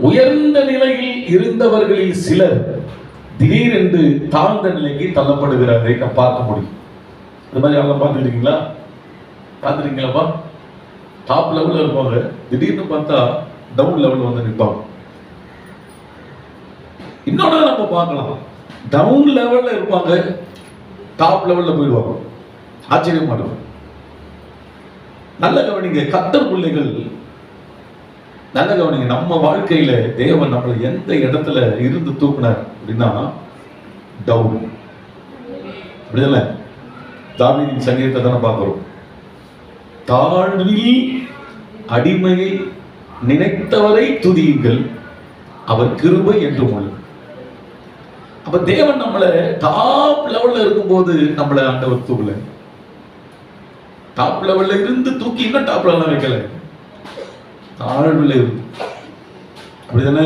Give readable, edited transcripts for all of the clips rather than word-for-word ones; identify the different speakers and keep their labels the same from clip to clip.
Speaker 1: உயர்ந்த நிலையில் இருந்தவர்களில் சிலர் திடீரென்று தாழ்ந்த நிலைக்கு தள்ளப்படுகிறதை நாம் பார்க்க முடியும். அது மாதிரி எல்லாம் பார்த்துருக்கீங்களா? பார்த்துருக்கீங்களாப்பா? டாப் லெவலில் இருப்பாங்க, திடீர்னு பார்த்தா டவுன் லெவல் வந்து நிற்பாங்க. இன்னொன்று நம்ம பார்க்கலாம், டவுன் லெவலில் இருப்பாங்க, டாப் லெவலில் போயிடுவாங்க. ஆச்சரியமா இருக்கும். நல்ல கவனிங்க, கர்த்தர் பிள்ளைகள், நல்ல கவனிங்க. நம்ம வாழ்க்கையில தேவன் நம்மளை எந்த இடத்துல இருந்து தூக்குனார் அப்படின்னா டவுன். அப்படிதானே? தாவீதின் சங்கீதத்தை தானே பார்க்கிறோம். தாழ்வில் அடிமையை நினைத்தவரை துதியுங்கள், அவர் கிருபை என்று உள்ளது. அப்ப தேவன் நம்மளை டாப் லெவல்ல இருக்கும்போது நம்மளை ஆண்டவர் தூக்கல. டாப் லெவல்ல இருந்து தூக்கி இன்னும் டாப் லெவல்ல வைக்கல, தாழ்வில் இருந்து. அப்படிதானே?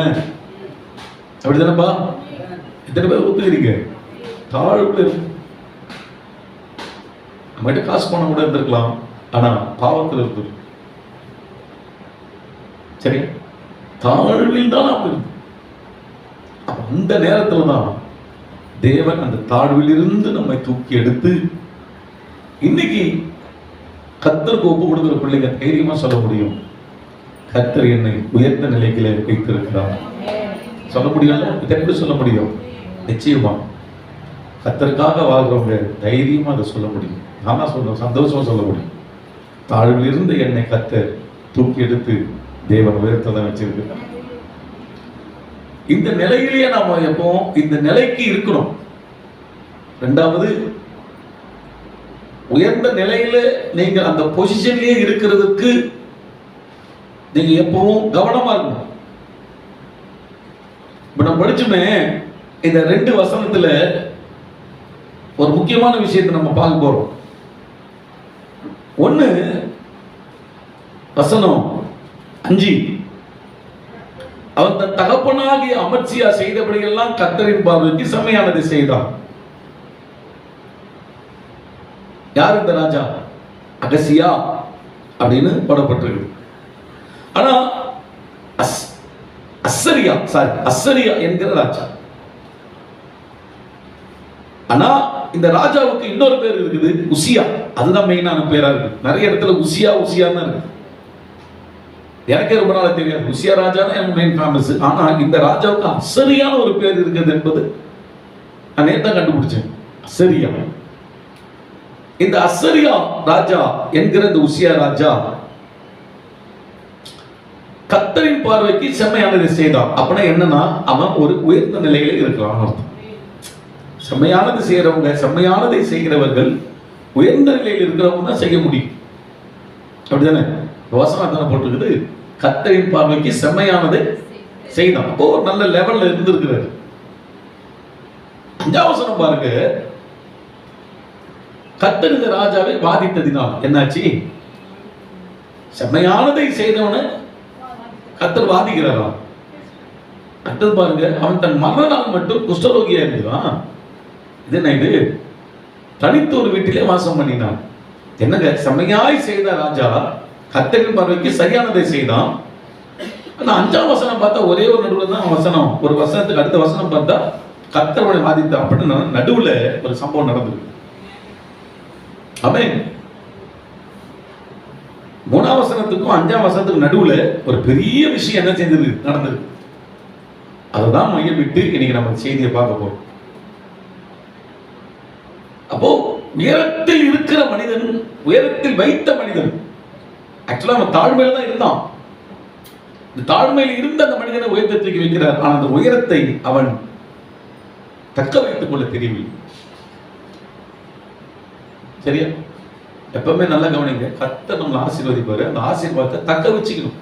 Speaker 1: அப்படிதானப்பா? எத்தனை பேர் ஒத்துக்கிறீங்க? தாழ்வில் இருக்கு. நம்மகிட்ட காசு பணம் கூட இருந்திருக்கலாம், ஆனா பாவத்தில் இருக்கு. சரியா? தாழ்வில் தான் அப்படி இருக்கு. அந்த நேரத்துல தான் தேவன் அந்த தாழ்வில் இருந்து நம்மை தூக்கி எடுத்து இன்னைக்கு கர்த்தருக்கு ஒப்பு கொடுக்கிற பிள்ளைங்க தைரியமா சொல்ல முடியும், கர்த்தர் என்னை உயர்ந்த நிலைகளை வைத்திருக்கிறார். சொல்ல முடியல? இதை எப்படி சொல்ல முடியும்? நிச்சயமா கர்த்தருக்காக வாழ்றவங்க தைரியமா அதை சொல்ல முடியும். நானா சொல்றேன், சந்தோஷமா சொல்ல முடியும். தாழ்வில் இருந்து என்னை கர்த்தர் தூக்கி எடுத்து தேவன் உயர்த்ததான் வச்சிருக்கிறார். இந்த நிலையிலேயே நாம எப்போ இந்த நிலைக்கு இருக்கணும். ரெண்டாவது, உயர்ந்த நிலையில நீங்க அந்த பொசிஷன்லயே இருக்கிறதுக்கு நீங்க எப்பவும் கவனமா இருக்கணும். இப்ப நம்ம படிச்சுமே இந்த 2 வசனத்துல ஒரு முக்கியமான விஷயத்தை நம்ம பார்க்க போறோம். ஒண்ணு, வசனம் 5, அவன் தன் தகப்பனாகிய அமத்சியா செய்தபடியெல்லாம் கர்த்தரின் பார்வைக்கு செம்மையானதை செய்தான். யார் இந்த ராஜா? அகசியா அப்படின்னு போடப்பட்டிருக்கு. ஆனா அசரியா என்கிற ராஜா. ஆனா இந்த ராஜாவுக்கு இன்னொரு பேர் இருக்குது, உசியா. அதுதான் மெயினான பேரா இருக்கு. நிறைய இடத்துல உசியான்னு இருக்கு. எனக்கே ரொம்ப நாளா தெரியாது. உசியா ராஜா தான் எனக்கு மெயின் ஃபேமஸ். ஆனா இந்த ராஜாவுக்கு அசரியான ஒரு பேர் இருக்குது என்பது நான் நேத்தா கண்டுபிடிச்சேன். அசரியா. இந்த அசரியா ராஜா என்கிற இந்த உசியா ராஜா கர்த்தரின் பார்வைக்கு செம்மையானதை செய்தான். அப்படின்னா என்னன்னா, அவன் ஒரு உயர்ந்த நிலையில இருக்கிறான் அர்த்தம். செம்மையானது செய்யறவங்க, செம்மையானதை செய்கிறவர்கள் உயர்ந்த நிலையில் இருக்கிறவங்க தான் செய்ய முடியும். அப்படிதானே? வசனம் தானே போட்டிருக்குது, கர்த்தரின் பார்வைக்கு செம்மையானதை செய்தான். அப்போ ஒரு நல்ல லெவல்ல இருந்திருக்கிறார். 5ஆம் வசனம் பாருங்க, கர்த்தர் இந்த ராஜாவை வாதித்ததினால் என்னாச்சு? செம்மையானதை செய்தவனை கர்த்தர் வாதிக்கிறாராம். கர்த்தர் பாருங்க, அவன் தன் மரணநாள் மட்டும் குஷ்டரோகியா இருந்தான். இது என்ன? இது தனித்து ஒரு வீட்டிலே வாசம் பண்ணினான். என்னங்க, செம்மையாய் செய்த ராஜா கர்த்தரின் பார்வைக்கு சரியானதை செய்தான். ஆனா 5ஆம் வசனம் பார்த்தா ஒரே ஒரு நடுவில் தான் வசனம், ஒரு வசனத்துக்கு அடுத்த வசனம் பார்த்தா கர்த்தரோட வாதித்த. அப்படின்னு நடுவுல ஒரு சம்பவம் நடந்திருக்கு. ஆமென். 3ஆம் வசனத்துக்கும் 5ஆம் வசனத்துக்கும் நடுவுல ஒரு பெரிய விஷயம் என்ன செஞ்சது, நடந்திருக்கு. அதுதான் மையமிட்டு இன்னைக்கு நம்ம செய்தியை பார்க்க போறோம். அப்போ உயரத்தில் இருக்கிற மனிதன், உயரத்தில் வைத்த மனிதன், ஆக்சுவலா அவன் தாழ்மையில தான் இருந்தான். இந்த தாழ்மையில் இருந்த அந்த மனிதனை உயரத்திற்கு வைக்கிறார். ஆனால் அந்த உயரத்தை அவன் தக்க வைத்துக் கொள்ள தெரியவில்லை. சரியா? எப்பவுமே நல்லா கவனிங்க, கர்த்தர் நம்மளை ஆசீர்வதிப்பாரு. அந்த ஆசீர்வாதத்தை தக்க வச்சுக்கணும்.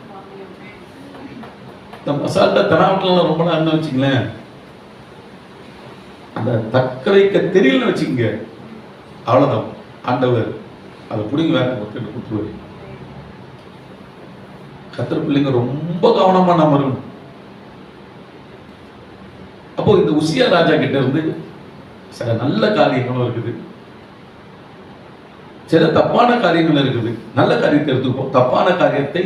Speaker 1: நம்ம அசால்ட்டா தனாவட்டெல்லாம் ரொம்ப நாள் என்ன வச்சுங்களேன், அந்த தக்க வைக்க தெரியலன்னு வச்சுக்கோங்க, அவ்வளவுதான். ஆண்டவர் அதை பிடிங்க வேற ஒருத்தர் கொடுத்துருவாரு. கர்த்தர் பிள்ளைங்க ரொம்ப கவனமா நாம இருக்கணும். அப்போ இந்த உசியா ராஜா கிட்ட இருந்து சில நல்ல காரியங்களும் இருக்குது, சில தப்பான காரியங்கள் இருக்குது. நல்ல காரியத்தை எடுத்துப்போம், தப்பான காரியத்தை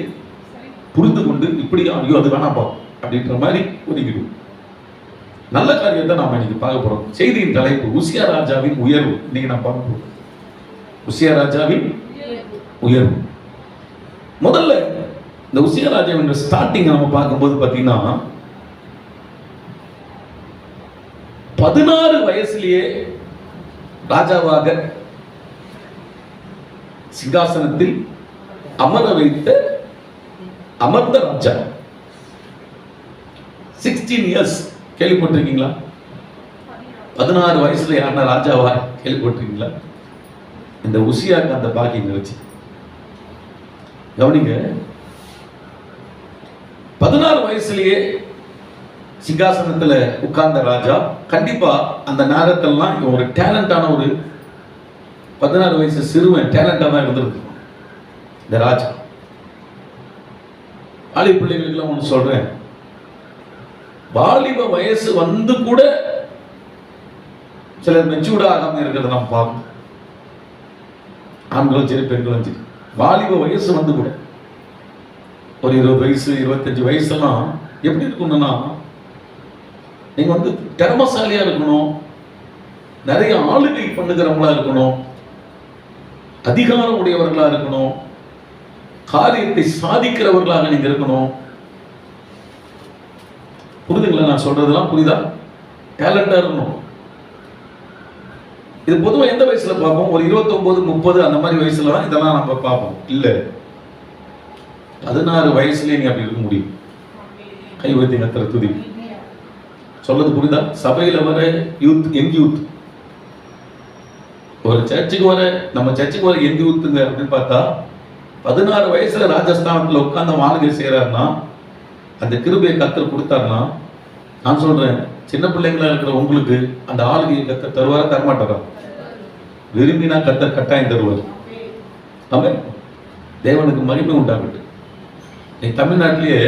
Speaker 1: புரிந்து கொண்டு இப்படி ஐயோ அது வேணாப்பா அப்படின்ற மாதிரி ஒதுக்கிடும். நல்ல காரியத்தை நாம் இன்னைக்கு பார்க்க போறோம். செய்தியின் தலைப்பு உசியா ராஜாவின் உயர்வு. இன்னைக்கு நான் பார்க்க போறோம் உசியா ராஜாவின் உயர்வு. முதல்ல இந்த உசியா ராஜாவின் ஸ்டார்டிங் நம்ம பார்க்கும்போது பார்த்தீங்கன்னா 16 வயசுலேயே ராஜாவாக சிங்காசனத்தில் அமர்ந்த ராஜா. 16 இயர்ஸ் கேள்விப்பட்டிருக்கீங்களா? 16 வயசுல யாருன்னா ராஜாவா கேள்விப்பட்டிருக்கீங்களா? இந்த உசியாக்கு அந்த பாக்கியம் வச்சு கவனிங்க. 16 வயசுலயே சிங்காசனத்துல உட்கார்ந்த ராஜா. கண்டிப்பா அந்த நேரத்திலாம் இவன் ஒரு டேலண்டான ஒரு 16 வயசு சிறுவன் டேலண்டா தான் இருந்திருக்கு இந்த ராஜா. ஆளி பிள்ளைகளுக்கெல்லாம் ஒன்று சொல்றேன், வாலிப வயசு வந்து கூட சிலர் மெச்சூர்டா ஆகாம இருக்கிறத நாம் பார்க்கணும். ஆண்களும் சரி பெண்களும் சரி, வாலிப வயசு வந்து கூட ஒரு 20 வயசு 25 வயசுலாம் எப்படி இருக்கணும்னா, நீங்க வந்து திறமசாலியா இருக்கணும், நிறைய ஆளுகை பண்ணுகிறவங்களா இருக்கணும், அதிகாரம் உடையவர்களா இருக்கணும், காரியத்தை சாதிக்கிறவர்களாக நீங்க இருக்கணும். புரிதுங்களா? நான் சொல்றதெல்லாம் புரியுதா? டேலண்டா இருக்கணும். இது பொதுவாக எந்த வயசுல பார்ப்போம்? ஒரு 29 30 அந்த மாதிரி வயசுல தான் இதெல்லாம் நம்ம பார்ப்போம். இல்ல 16 வயசுலயே நீ அப்படி இருக்க முடியும். கை வைத்து கத்துற துதி சொல்றது புரியுதா? சபையில வர யூத், யங் யூத், ஒரு சர்ச்சுக்கு வர, நம்ம சர்ச்சுக்கு வர யங் யூத்துங்க அப்படின்னு பார்த்தா 16 வயசுல ராஜஸ்தானத்துல உட்கார்ந்து ஆளுகை செய்யறாருன்னா, அந்த கிருபையை கத்தர் கொடுத்தாருன்னா, நான் சொல்றேன், சின்ன பிள்ளைங்களா இருக்கிற உங்களுக்கு அந்த ஆளுகையை கத்தர் தருவாரா தரமாட்டாரா? விரும்பினா கத்தர் கட்டாயம் தருவார். ஆமென். தேவனுக்கு மகிமை உண்டாகட்டும். நீ தமிழ்நாட்டிலேயே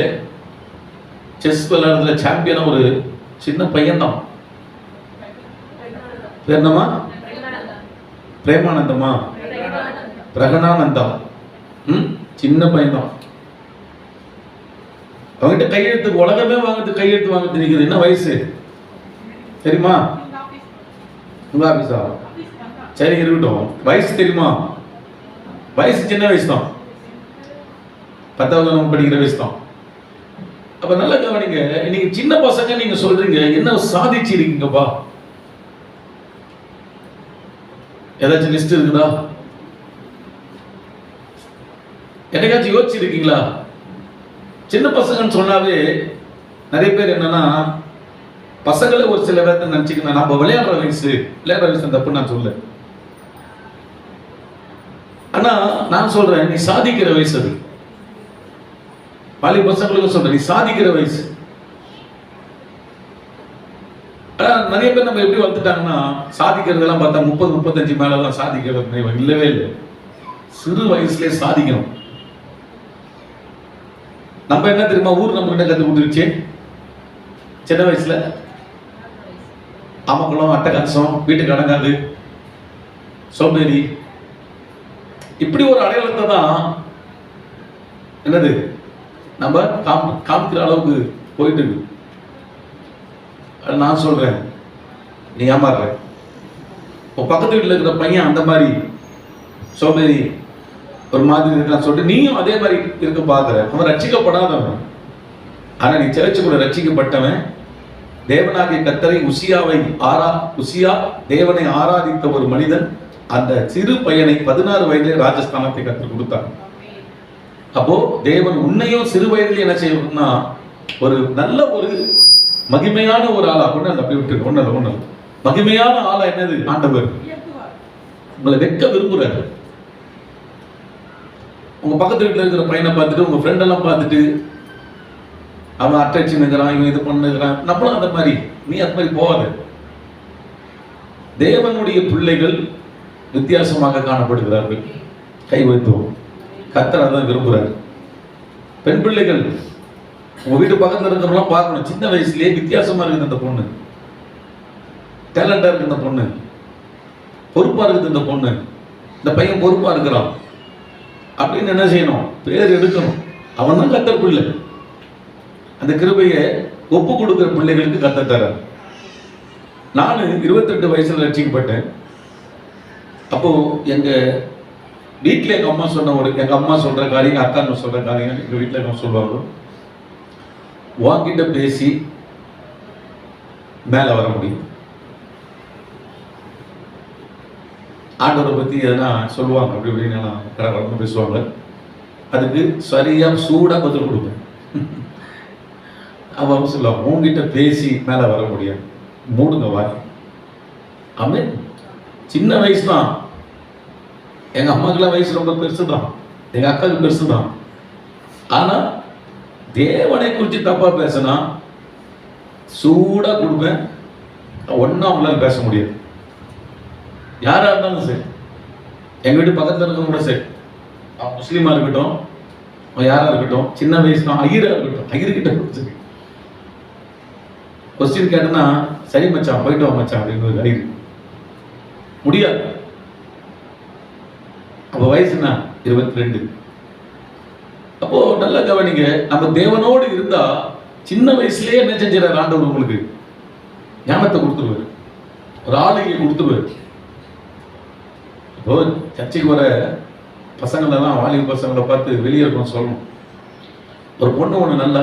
Speaker 1: செஸ் விளையாடுறதுல சாம்பியனா ஒரு சின்ன பையன் தான். பேர் என்னமா? பிரேமானந்தமா? பிரகனானந்தா. சின்ன பையன் தான். அவங்கிட்ட கையெழுத்து உலகமே வாங்கிட்டு கையெழுத்து வாங்கிட்டு நிற்குது. என்ன வயசு தெரியுமா? உங்க ஆபீஸா? சரி இருக்கட்டும். வயசு தெரியுமா? வயசு சின்ன வயசு தான். 10வது நம்ம படிக்கிற வயசு தான். அப்ப நல்லா கவனிங்க. நீங்க சின்ன பசங்க நீங்க சொல்றீங்க என்ன சாதிச்சிருக்கீங்கப்பா? ஏதாச்சும் லிஸ்ட் இருக்குதா? என்னைக்காச்சும் யோசிச்சிருக்கீங்களா? சின்ன பசங்கன்னு சொன்னாவே நிறைய பேர் என்னன்னா, பசங்களே ஒரு சில பேர்த்த நினைச்சுக்கணும் நம்ம விளையாடுற வயசு தப்பு நான் சொல்ல. ஆனா நான் சொல்றேன், நீ சாதிக்கிற வயசு அது. பாலி பசங்களுக்கு சொல்றேன், நீ சாதிக்கிற வயசு. ஆனா நிறைய பேர் நம்ம எப்படி வந்துட்டாங்கன்னா, சாதிக்கிறதெல்லாம் பார்த்தா 30 35 மேலதான் சாதிக்கிறது. இல்லவே இல்லை. சிறு வயசுலயே சாதிக்கணும். நம்ம என்ன தெரியுமா, ஊர் நம்ம கிட்ட கத்து கொடுத்துருச்சு சின்ன வயசுல. அமக்குளம், அட்டகாசம், வீட்டுக்கு அடங்காது, சோம்பேறி, இப்படி ஒரு அடையாளத்தை தான் என்னது நம்ம காமிக்கிற அளவுக்கு போயிட்டு இருக்கு. நான் சொல்றேன், நீ ஏமாறுற. உன் பக்கத்து வீட்டில் இருக்கிற பையன் அந்த மாதிரி சோம்பேறி ஒரு மாதிரி இருக்கான்னு சொல்லிட்டு நீயும் அதே மாதிரி இருக்க பார்க்குற. அவன் ரட்சிக்கப்படாதவன். ஆனா நீ சர்ச்சுக்குள்ள ரட்சிக்கப்பட்டவன். தேவனாகிய கர்த்தரை உசியா தேவனை ஆராதித்த ஒரு மனிதன் அந்த சிறு பையனை 16 வயதிலே ராஜஸ்தானத்தை கற்றுக் கொடுத்தார். அப்போ தேவன் உன்னையும் சிறு வயதில் என்ன செய்யணும்னா, ஒரு நல்ல ஒரு மகிமையான ஒரு ஆளா கொண்டு அந்த அப்படி விட்டு ஒண்ணு மகிமையான ஆளா என்னது ஆண்டவர் உங்களை வைக்க விரும்புறாரு. உங்க பக்கத்து வீட்டில் இருக்கிற பையனை பார்த்துட்டு உங்க ஃப்ரெண்ட் எல்லாம் பார்த்துட்டு அவன் அட்ராக்ஷன் இருக்கிறான், இவன் இது பண்ணுகிறான், நம்மளும் அந்த மாதிரி. நீ அந்த மாதிரி போகாது. தேவனுடைய பிள்ளைகள் வித்தியாசமாக காணப்படுகிறார்கள். கை வைத்துவோம். கர்த்தர் அதான் விரும்புகிறார். பெண் பிள்ளைகள் உங்க வீட்டு பக்கத்தில் இருக்கிறவங்களாம் பார்க்கணும். சின்ன வயசுலயே வித்தியாசமா இருக்குது இந்த பொண்ணு, டேலண்டா இருக்கு இந்த பொண்ணு, பொறுப்பா இருக்குது இந்த பொண்ணு, இந்த பையன் பொறுப்பா இருக்கிறான் அப்படின்னு என்ன செய்யணும்? பேர் எடுக்கணும். அவன் தான் கர்த்தர் பிள்ளை. அந்த கிருபையை ஒப்பு கொடுக்கிற பிள்ளைகளுக்கு கர்த்தர் தர. நான் 28 வயசுல ரட்சிக்கப்பட்டேன். அப்போ எங்க வீட்டில் எங்க அம்மா சொல்ற காரியம், எங்க அக்கா சொல்ற காரியம் எங்க வீட்டில் என்ன சொல்லுவாங்க, வாங்கிட்ட பேசி மேல வர முடியும். ஆண்டவரை பத்தி எதனா சொல்லுவாங்க, அப்படி இப்படின்னு கடற்கடன்னு பேசுவாங்க. அதுக்கு சரியா சூடா பதில் கொடுப்பேன். அவன் சொல்லுவாங்க, உங்ககிட்ட பேசி மேல வர முடியாது, மூடுங்க வாய். ஆமென். சின்ன வயசு தான். எங்க அம்மாக்கெல்லாம் வயசு ரொம்ப பெருசு தான், எங்க அக்காவுக்கு பெருசு தான். ஆனா தேவனை குறித்து தப்பா பேசினா சூடா கொடுப்பேன். ஒன்னும் அவங்களால பேச முடியாது. யாரா இருந்தாலும் சரி, எங்க வீட்டு பக்கத்துல இருக்கவங்க கூட சரி, அவன் முஸ்லீமா இருக்கட்டும், அவன் யாரா இருக்கட்டும், சின்ன வயசு தான், ஐயரா இருக்கட்டும், ஐயர்கிட்ட கொடுத்து கொஸ்டின் கேட்டனா, சரி மச்சான் போயிட்டு வா மச்சான் அப்படின்னு ஐயர் முடியாது. அப்ப வயசு என்ன, 22. அப்போ நல்லா கவனிங்க, நம்ம தேவனோடு இருந்தா சின்ன வயசுலயே என்ன செஞ்சார் ஆண்டவர், உங்களுக்கு ஞானத்தை கொடுத்துருவாரு, ஒரு ஆளுகை கொடுத்துருவாரு. இப்போ சர்ச்சைக்கு வர பசங்களெல்லாம், வாலிப பசங்களை பார்த்து வெளியே இருக்கணும் சொல்லணும். ஒரு பொண்ணு ஒன்று நல்லா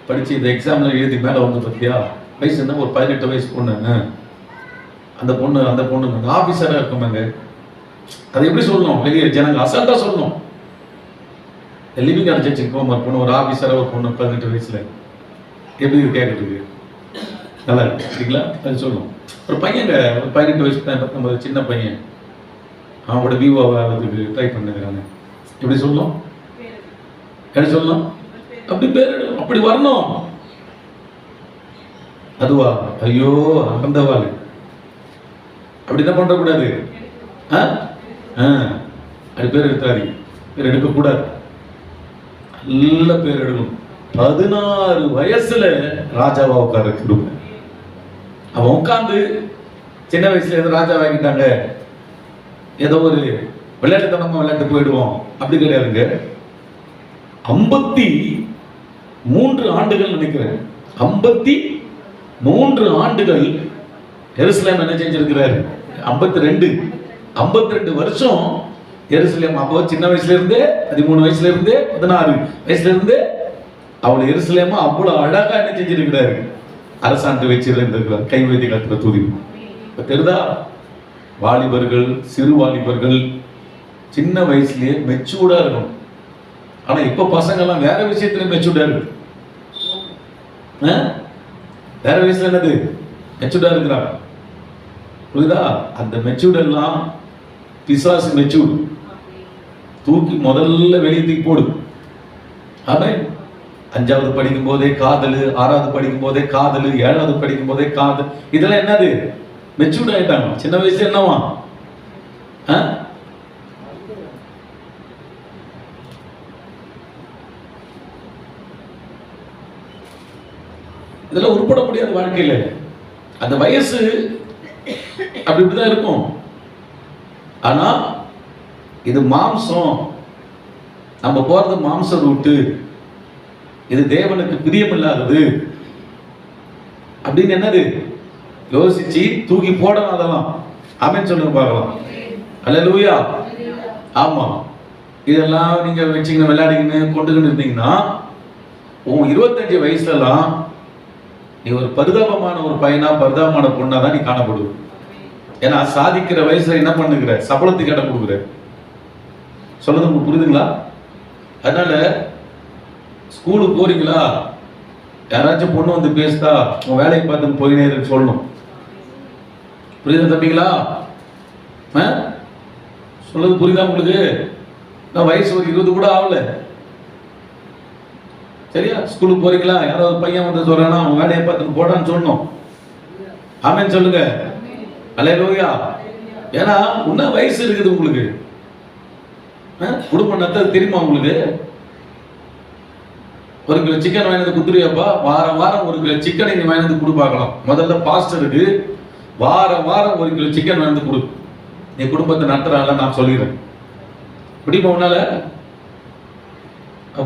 Speaker 1: படிச்சு இந்த எக்ஸாம்ல எழுதி மேலே வந்து பார்த்தியா, வயசு என்ன, ஒரு 18 வயசு பொண்ணு. அந்த பொண்ணு ஆபீசரா இருக்குமாங்க. அது எப்படி சொல்லணும், வெளியே ஜனங்க அசால்ட்டா சொல்லணும். லிவிங் அர்ஜென்சிக்கு போகும்போது பொண்ணு, ஒரு ஆபீசரா ஒரு பொண்ணு 18 வயசுல, எப்படி கேட்கறதுக்கு நல்லா இருக்குங்களா? அது சொல்லணும். ஒரு பையங்க, ஒரு 18 வயசு 19 சின்ன பையன், அவனோட விவோ ஆகிறதுக்கு ட்ரை பண்ணுறாங்க. எப்படி சொல்லணும், என்ன சொல்லணும், அப்படி பேர் அப்படி வரணும். அதுவா, ஐயோ அகந்தவாள், அப்படி என்ன பண்ணக்கூடாது. அது பேர் எடுத்தாரு, பேர் எடுக்கக்கூடாது, நல்ல பேர் எடுக்கணும். 16 வயசுல ராஜாவா உட்கார கொடுங்க. அவன் உட்காந்து சின்ன வயசுல ஏதோ ராஜா வாங்கிட்டாங்க, ஏதோ ஒரு விளையாட்டுத்தனமா விளையாட்டு போயிடுவோம், அப்படி கிடையாதுங்க. 53 ஆண்டுகள் நினைக்கிறேன், 53 ஆண்டுகள் எருசலேம் என்ன செஞ்சிருக்கிறாரு, 52 வருஷம் எருசலேம். அப்போ சின்ன வயசுல இருந்தே, 13 வயசுல இருந்தே, 16 வயசுல இருந்தே அவள் எருசலேமா அவ்வளவு அழகா என்ன செஞ்சிருக்கிறாரு, அரசாண்டு வச்சிருந்திருக்கிறார். கை வைத்து கத்துற துதி. இப்ப தெரியுதா, வாலிபர்கள், சிறு வாலிபர்கள் சின்ன வயசுலயே மெச்சூர்டா இருக்கணும். ஆனா இப்ப பசங்க எல்லாம் வேற விஷயத்துல மெச்சூர்டா இருக்கு. வேற வயசுல என்னது மெச்சூர்டா இருக்கிறாங்க, புரியுதா? அந்த மெச்சூர்ட் எல்லாம் பிசாசு மெச்சூர்டு, தூக்கி முதல்ல வெளியே தூக்கி போடு. ஆமென். 5வது படிக்கும் போதே காதல், 6வது படிக்கும் போதே காதல், 7வது படிக்கும் போதே காதல், இதெல்லாம் என்னது, மெச்சூர்ட் ஆயிட்டாங்க. சின்ன வயசுல என்னவா, இதெல்லாம் உருப்பட முடியாத வாழ்க்கையில. அந்த வயசு அப்படி இப்படிதான் இருக்கும். ஆனா இது மாம்சம், நம்ம போறது மாம்ச ரூட்டு, இது தேவனுக்கு பிரியமில்லாதது அப்படின்னு என்னது யோசிச்சு தூக்கி போடணும். அதெல்லாம் ஆமென் சொல்லுங்க பார்க்கலாம். அல்லேலூயா. ஆமா, இதெல்லாம் நீங்க வச்சுக்கின்னு விளையாடிக்கின்னு கொண்டுக்கிட்டு இருந்தீங்கன்னா உன் 25 வயசுலாம் நீ ஒரு பரிதாபமான ஒரு பையனா, பரிதாபமான பொண்ணா தான் நீ காணப்படுவ. ஏன்னா சாதிக்கிற வயசுல என்ன பண்ணுகிற, சபலத்துக்கு இடம் கொடுக்குற. சொல்றது உங்களுக்கு புரியுதுங்களா? அதனால ஸ்கூலுக்கு போறீங்களா, யாராச்சும் பொண்ணு வந்து பேசுதா, உன் வேலையை பார்த்து போயினே சொல்லணும். புரியுதா தம்பிங்களா? சொல்றது புரியுதா உங்களுக்கு? நான் வயசு ஒரு 20 கூட ஆகல, சரியா? ஸ்கூலுக்கு போறீங்களா, யாராவது பையன் வந்து சொல்றானா, அவன் வேலையை பார்த்து போடான்னு சொல்லணும். ஆமென் சொல்லுங்க. அல்லேலூயா. ஏன்னா இன்னும் வயசு இருக்குது உங்களுக்கு. குடும்பம் நடத்த தெரியுமா உங்களுக்கு? 1 கிலோ சிக்கன் வாங்கினது குத்துறியாப்பா, வாரம் 1 கிலோ சிக்கனை நீ வாங்கினது கொடு பார்க்கலாம். முதல்ல பாஸ்டருக்கு வாரம் 1 கிலோ சிக்கன் வாங்கினது கொடு. நீ குடும்பத்தை நடத்துறால நான் சொல்லிடுறேன். முடியுமா உன்னால?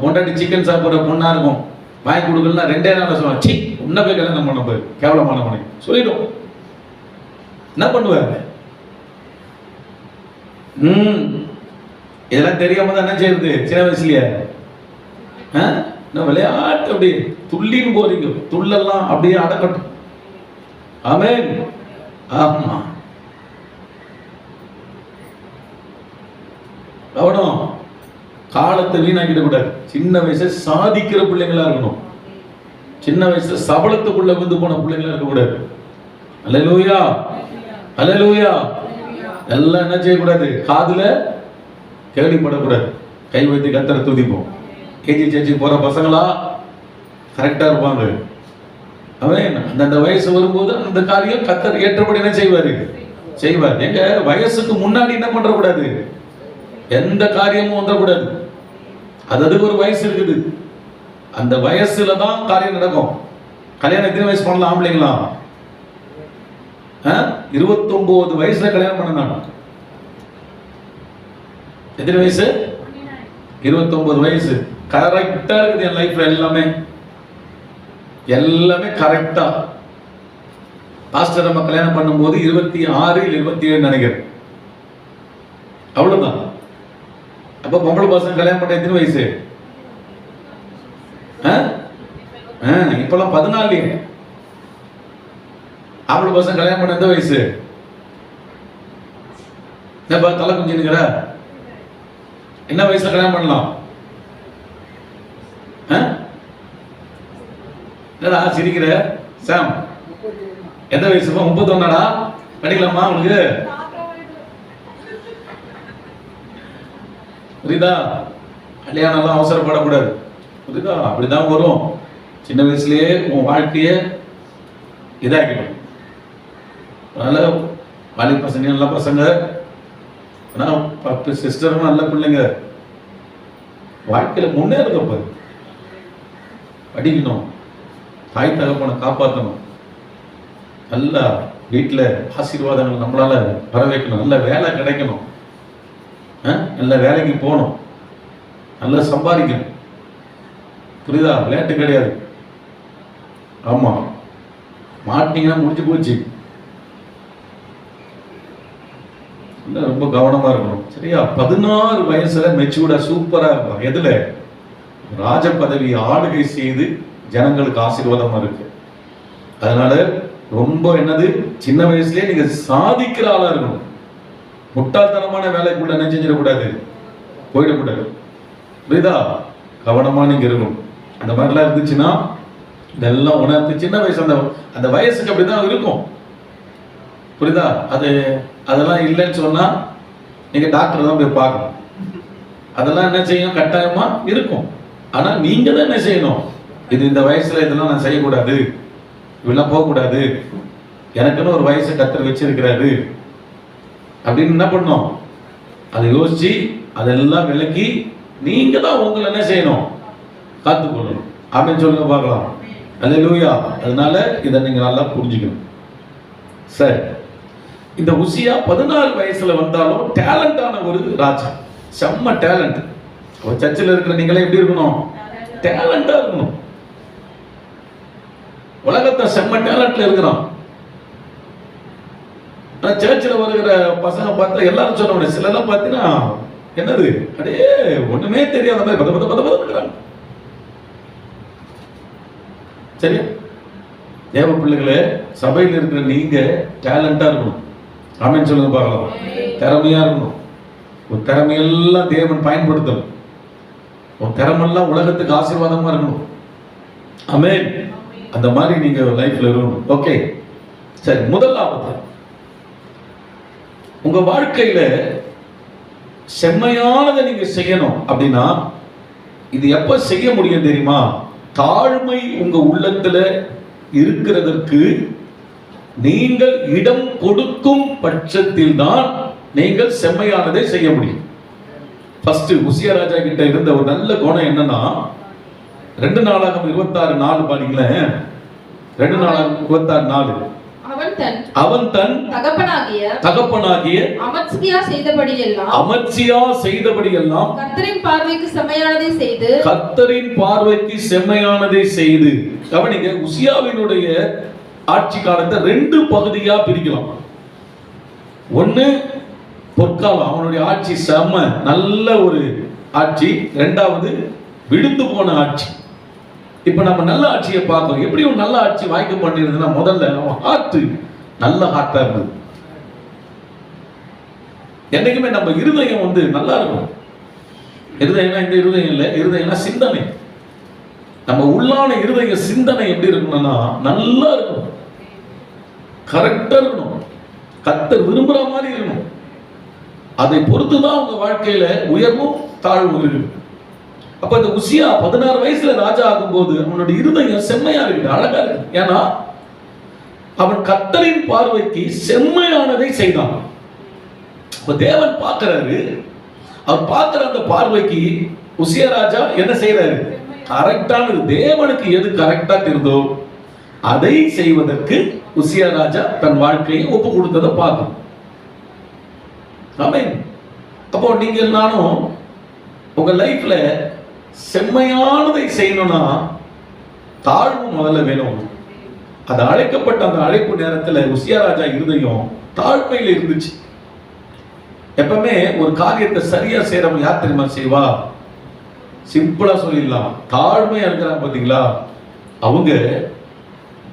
Speaker 1: பொண்டாட்டி சிக்கன் சாப்பிட்ற பொண்ணா இருக்கும், வாங்கி கொடுக்கலாம் 2 நாள் சொல்லுவாங்க, சி உன்ன போய் கல்யாணம் பண்ண போய் கேவலமானவனை சொல்லிடும். என்ன பண்ணுவாங்க? இதெல்லாம் தெரியாம தான் என்ன செய்யுது சின்ன வயசுலயே விளையாட்டு அப்படி துள்ளின்னு போறீங்க, துள்ளெல்லாம் அப்படியே அடக்கட்டும். ஆமென். ஆமா, கவனம், காலத்தை வீணாக்கிட கூடாது. சின்ன வயசுல சாதிக்கிற பிள்ளைங்களா இருக்கணும். சின்ன வயசுல சபலத்துக்குள்ள வந்து போன பிள்ளைங்களா இருக்க கூடாது. அல்லேலூயா, அல்லேலூயா. எல்லாம் என்ன செய்யக்கூடாது, காதுல கேள்விப்படக்கூடாது. கை வைத்து கத்தரை துதிப்போம். கேஜி சேச்சி போற பசங்களா கரெக்டா இருப்பாங்க. அவன் அந்த வயசு வரும்போது அந்த காரியம் கத்தர் ஏற்றபடி என்ன செய்வாரு, செய்வார். எங்க வயசுக்கு முன்னாடி என்ன பண்ற கூடாது, எந்த காரியமும் வந்துடக்கூடாது. அதுக்கு ஒரு வயசு இருக்குது, அந்த வயசுல தான் காரியம் நடக்கும். கல்யாணம் எத்தனை வயசு பண்ணலாம் ஆம்பளைங்களா? 29 வயசுல கல்யாணம் பண்ண. எத்தனை வயசு? 29 வயசு. கரெக்டா இருக்குது என் லைஃப்ல. எல்லாமே கரெக்டா. பாஸ்டர் நம்ம கல்யாணம் பண்ணும்போது 26 இல்ல 27 நினைக்கிறேன், அவ்வளவுதான். அப்ப பொம்பளை பசங்க கல்யாணம் பண்ண எத்தனை வயசு? இப்பெல்லாம் 14. ஆம்பளை பசங்க கல்யாணம் பண்ண எந்த வயசு? தலை குஞ்சினுங்கிற என்ன வயசுல கல்யாணம் பண்ணலாம்? என்னடா சிரிக்கிற சாம்? எந்த வயசு? 31. படிக்கலாமா உங்களுக்கு? புரியுதா? கல்யாணம் எல்லாம் அவசரப்படக்கூடாது. புரியுதா? அப்படிதான் வரும். சின்ன வயசுலயே உன் வாழ்க்கைய இதாக்கிடும். அதனால வாலி பசங்க நல்ல பசங்க, சிஸ்டரும் நல்ல பிள்ளைங்க, வாழ்க்கையில முன்னேறத படிக்கணும், தாய் தகப்பனை காப்பாற்றணும், நல்ல வீட்டில் ஆசீர்வாதங்கள் நம்மளால வர வைக்கணும், நல்ல வேலை கிடைக்கணும், நல்ல வேலைக்கு போகணும், நல்லா சம்பாதிக்கணும். புரியுதா? விளையாட்டு கிடையாது. ஆமா, மாட்டிங்கன்னா முடிஞ்சு போச்சு. ரொம்ப கவனமா இருக்கணும். சரியா? 16 வயசுல மெச்சூர்டா சூப்பரா இருக்கும். எதுல? ராஜ பதவி ஆளுகை செய்து ஜனங்களுக்கு ஆசீர்வாதமா இருக்கு. அதனால ரொம்ப என்னது, சின்ன வயசுலயே நீங்க சாதிக்கிற ஆளா இருக்கணும். முட்டாள்தனமான வேலைக்குள்ள என்ன செஞ்சிடக்கூடாது, போயிடக்கூடாது. புரியுதா? கவனமா நீங்க இருக்கணும். அந்த மாதிரிலாம் இருந்துச்சுன்னா இதெல்லாம் உணர்த்து. சின்ன வயசு அந்த வயசுக்கு அப்படிதான் இருக்கும். புரியுதா? அதெல்லாம் இல்லைன்னு சொன்னா நீங்க டாக்டர் தான் போய் பார்க்கணும். அதெல்லாம் என்ன செய்யணும், கட்டாயமா இருக்கும். ஆனா நீங்க தான் என்ன செய்யணும், இது இந்த வயசுல இதெல்லாம் நான் செய்யக்கூடாது, இதெல்லாம் போகக்கூடாது, எனக்குன்னு ஒரு வயசு கத்தர் வச்சிருக்கிறாரு அப்படின்னு என்ன பண்ணணும், அதை யோசிச்சு அதெல்லாம் விலக்கி நீங்க தான் உங்களை என்ன செய்யணும், காத்துக்கொள்ளணும். அப்படின்னு சொல்லுங்க பார்க்கலாம். அல்லேலூயா. அதனால இதை நீங்க நல்லா புரிஞ்சுக்கணும். சரி, இந்த உசியா 16 வயசுல வந்தாலும் டேலண்டான ஒரு ராஜா, செம்ம டேலண்ட். சர்ச்சில் இருக்கிற நீங்களே எப்படி இருக்கணும், டேலண்டா இருக்கணும். உலகத்தை செம்ம டேலண்ட்ல இருக்கிறான். சர்ச்சில் வருகிற பசங்க பார்த்தா எல்லாரும் சொன்ன முடியும். சிலர்லாம் பார்த்தீங்கன்னா என்னது, அப்படியே ஒண்ணுமே தெரியாத மாதிரி பத பத பத பத இருக்கிறாங்க. சரியா? தேவ பிள்ளைகளே, சபையில் இருக்கிற நீங்க டேலண்டா இருக்கணும். ஆமென் சொல்லுங்க பார்க்கலாம். திறமையா இருக்கணும். உன் திறமையெல்லாம் தேவன் பயன்படுத்தணும். உன் திறமெல்லாம் உலகத்துக்கு ஆசீர்வாதமா இருக்கணும். ஆமென். அந்த மாதிரி நீங்க லைஃப்ல இருக்கணும். ஓகே, சரி. முதலாவது, உங்க வாழ்க்கையில செம்மையானதை நீங்க செய்யணும் அப்படின்னா இது எப்ப செய்ய முடியும் தெரியுமா? தாழ்மை உங்க உள்ளத்துல இருக்கிறதற்கு நீங்கள் இடம் கொடுக்கும் பட்சத்தில் தான் நீங்கள் செம்மையானதை செய்ய முடியும். ஃபர்ஸ்ட் உசியா ராஜா கிட்ட இருந்த ஒரு நல்ல குணம் என்னன்னா, 2 நாளாகமம் 26:4 பாருங்களேன். 2 நாளாகமம் 26:4.
Speaker 2: அவன்
Speaker 1: அவன் தன் தகப்பனாகிய
Speaker 2: அமத்சியா செய்தபடியெல்லாம் கர்த்தரின் பார்வைக்கு செம்மையானதை செய்து.
Speaker 1: கவனிங்க, உசியாவினுடைய ஆட்சி காலத்தை ரெண்டு பகுதியா பிரிக்கலாம். ஒண்ணு பொற்காலம், அவனுடைய ஆட்சி செம்ம நல்ல ஒரு ஆட்சி. ரெண்டாவது விழுந்து போன ஆட்சி. இப்ப நம்ம நல்ல ஆட்சியை பார்க்கணும். எப்படி ஒரு நல்ல ஆட்சி வாய்க்க பண்ணிருந்ததுன்னா, முதல்ல அவன் ஹார்ட் நல்ல ஹார்ட்டா இருந்தது. என்னைக்குமே நம்ம இருதயம் நல்லா இருக்கும். இருதயம்னா இந்த இருதயம் இல்லை, இருதயம்னா சிந்தனை. நம்ம உள்ளான இருதய சிந்தனை எப்படி இருக்கணும்னா நல்லா இருக்கணும், கரெக்டா இருக்கணும், கர்த்தர் விரும்புற மாதிரி இருக்கணும். அதை பொறுத்துதான் உங்க வாழ்க்கையில உயர்வும் தாழ்வும் இருக்கு. அப்ப இந்த உசியா 16 வயசுல ராஜா ஆகும்போது அவனுடைய இருதயம் செம்மையா இருக்கு, அழகா இருக்கு. ஏன்னா அவன் கர்த்தரின் பார்வைக்கு செம்மையானதை செய்தான். இப்ப தேவன் பார்க்கிறாரு, அவர் பார்க்கிற அந்த பார்வைக்கு உசியா ராஜா என்ன செய்யறாரு? கரெக்டானது. தேவனுக்கு எது கரெக்டா தெரிந்தோ அதை செய்வதற்கு உசியா ராஜா தன் வாழ்க்கையை ஒப்பு கொடுத்ததை பார்க்கணும். ஆமென். அப்போ நீங்கள் நானும் உங்க லைஃப்ல செம்மையானதை செய்யணும்னா தாழ்வு முதல்ல வேணும். அது அழைக்கப்பட்ட அந்த அழைப்பு நேரத்துல உசியா ராஜா இருதயம் தாழ்மையில இருந்துச்சு. எப்பவுமே ஒரு காரியத்தை சரியா செய்யறவங்க யார் தெரியுமா செய்வா? சிம்பிளா சொல்லிடலாம், தாழ்மையா இருக்கிறாங்க பாத்தீங்களா, அவங்க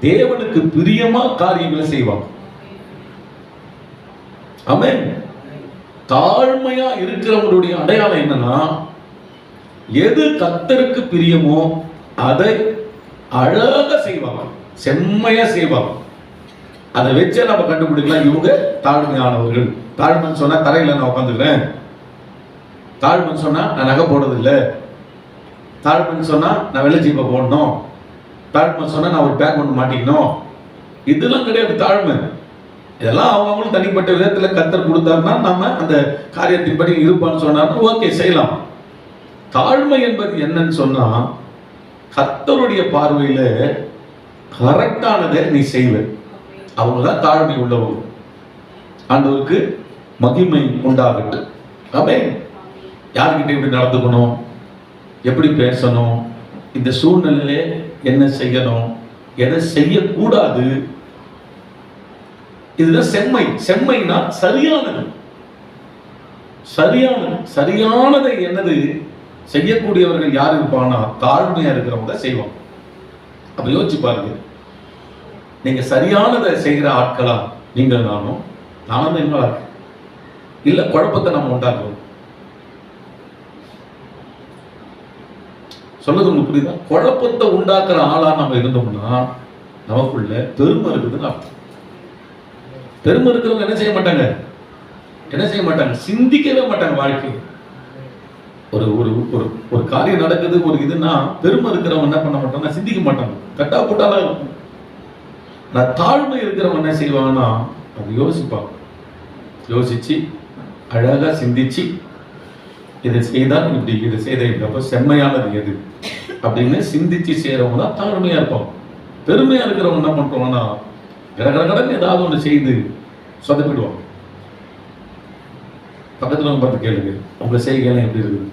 Speaker 1: தேவனுக்கு பிரியமா காரியங்களை செய்வாங்க. ஆமென். தாழ்மையா இருக்கிறவங்களுடைய அடையாளம் என்னன்னா, எது கர்த்தருக்கு பிரியமோ அதை அழகா செய்வாங்க, செம்மையா செய்வாங்க. அதை வச்சே நம்ம கண்டுபிடிக்கலாம் இவங்க தாழ்மையானவர்கள். தாழ்மைன்னு சொன்னா தரையில நான் உட்காந்துக்கிறேன், தாழ்மைன்னு சொன்னா நான் நகை போடுறது இல்லை, தாழ்மைன்னு சொன்னா நான் வெள்ளை ஜீப்பை போடணும், தாழ்மைன்னு சொன்னா நான் ஒரு பேக் ஒன்று மாட்டிக்கணும், இதெல்லாம் கிடையாது தாழ்மை. இதெல்லாம் அவங்களும் தனிப்பட்ட விதத்துல கர்த்தர் கொடுத்தாருன்னா நம்ம அந்த காரியத்தின்படி இருப்பான்னு சொன்னாருன்னா ஓகே செய்யலாம். தாழ்மை என்பது என்னன்னு சொன்னா, கர்த்தருடைய பார்வையில கரெக்டானதை நீ செய்வ, அவங்கதான் தாழ்மை உள்ளவங்க. ஆண்டவருக்கு மகிமை உண்டாகட்டும். ஆமென். யார்கிட்ட எப்படி நடந்துக்கணும், எப்படி பேசணும், இந்த சூழ்நிலையில என்ன செய்யணும், எதை செய்யக்கூடாது, இதுதான் செம்மை. செம்மைனா சரியானது. சரியானதை என்னது செய்யக்கூடியவர்கள் யார் இருப்பாங்கன்னா தாழ்மையா இருக்கிறவங்க செய்வாங்க. அப்ப யோசிச்சு பாருங்க, நீங்க சரியானதை செய்கிற ஆட்களா நீங்கள் நானும் என்னவா இருக்கு இல்ல குழப்பத்தை நம்ம உண்டாக்குறோம்? சொல்றது உங்களுக்கு புரியுதா? குழப்பத்தை உண்டாக்குற ஆளா நம்ம இருந்தோம்னா நமக்குள்ள பெருமை இருக்குதுன்னு அர்த்தம். பெருமை இருக்கிறவங்க என்ன செய்ய மாட்டாங்க, சிந்திக்கவே மாட்டாங்க வாழ்க்கை. ஒரு ஒரு ஒரு ஒரு காரியம் நடக்குது, ஒரு இதுன்னா பெருமை இருக்கிறவங்க என்ன பண்ண மாட்டாங்க, சிந்திக்க மாட்டாங்க, கட்டா போட்டாலாம் இருக்கும். நான் தாழ்மை இருக்கிறவங்க என்ன செய்வாங்கன்னா அது யோசிப்பாங்க, யோசிச்சு அழகா சிந்திச்சு இதை செய்தால் இப்படி, இதை செய்த இப்படி, அப்போ செம்மையானது எது அப்படின்னு சிந்திச்சு செய்யறவங்க தான் தாழ்மையா இருப்பாங்க. பெருமையா இருக்கிறவங்க என்ன பண்றோம்னா கடகடன்னு ஏதாவது ஒன்று செய்து சொதப்பிடுவாங்க. பக்கத்துல பார்த்து கேளுங்க, உங்க செய்கைலாம் எப்படி இருக்குது?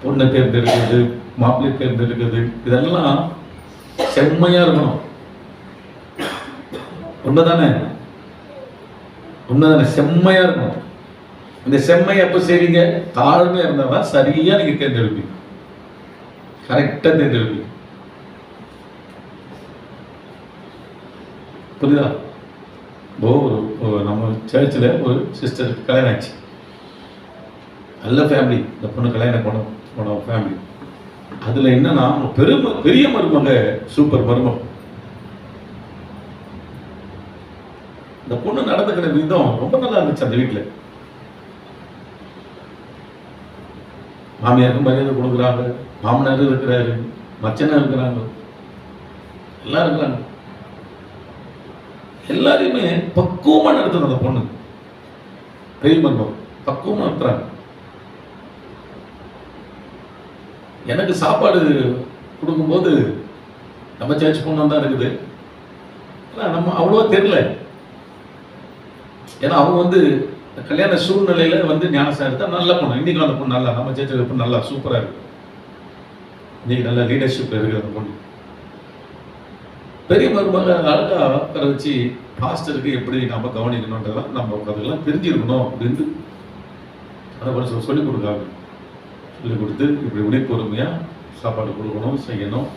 Speaker 1: பொண்ணை தேர்ந்தெடுக்கிறது, மாப்பிள்ளை தேர்ந்தெடுக்கிறது, இதெல்லாம் செம்மையா இருக்கணும். உண்மைதானே? செம்மையா இருக்கணும். இந்த செம்மை எப்ப செய்வீங்க? தாழ்மையா இருந்தாதான் சரியா நீங்க தேர்ந்தெடுப்பீங்க, கரெக்டா தேர்ந்தெடுப்பீங்க. புரியுதா? நம்ம சர்ச்சில் ஒரு சிஸ்டருக்கு கல்யாணம் ஆச்சு, நல்ல ஃபேமிலி, இந்த பொண்ணு கல்யாணம் போன ஃபேமிலி. அதுல என்னன்னா பெரிய மருமக சூப்பர் மருமக. இந்த பொண்ணு நடந்துக்கிற விதம் ரொம்ப நல்லா இருந்துச்சு. அந்த வீட்டுல மாமியாருக்கு மரியாதை கொடுக்குறாங்க, மாமனார் இருக்கிறாரு, மச்சனா இருக்கிறாங்க, எல்லாம் இருக்கிறாங்க. எல்லாரையுமே பக்குவமா நடத்துது அந்த பொண்ணு. பெரிய மருமகம் பக்குவமா நடத்துறாங்க. எனக்கு சாப்பாடு கொடுக்கும்போது நம்ம சர்ச் பொண்ணு தான் இருக்குது, ஆனால் நம்ம அவ்வளோவா தெரியல. ஏன்னா அவங்க வந்து கல்யாண சூழ்நிலையில வந்து ஞானஸ்தானம் எடுத்தா நல்ல பொண்ணு. இன்னைக்கு அந்த பொண்ணு நல்லா, நம்ம சேர்த்து பொண்ணு நல்லா சூப்பரா இருக்கு. இன்னைக்கு நல்ல லீடர்ஷிப்ல இருக்கிற அந்த பொண்ணு. பெரிய மருமக அழகா உட்கார வச்சு பாஸ்டருக்கு எப்படி நம்ம கவனிக்கணுன்றதெல்லாம் நம்ம அதெல்லாம் தெரிஞ்சிருக்கணும் அப்படின்னு அதை கொஞ்சம் சொல்லிக் கொடுக்காங்க. சொல்லிக் கொடுத்து இப்படி பொறுமையா சாப்பாடு கொடுக்கணும், செய்யணும்.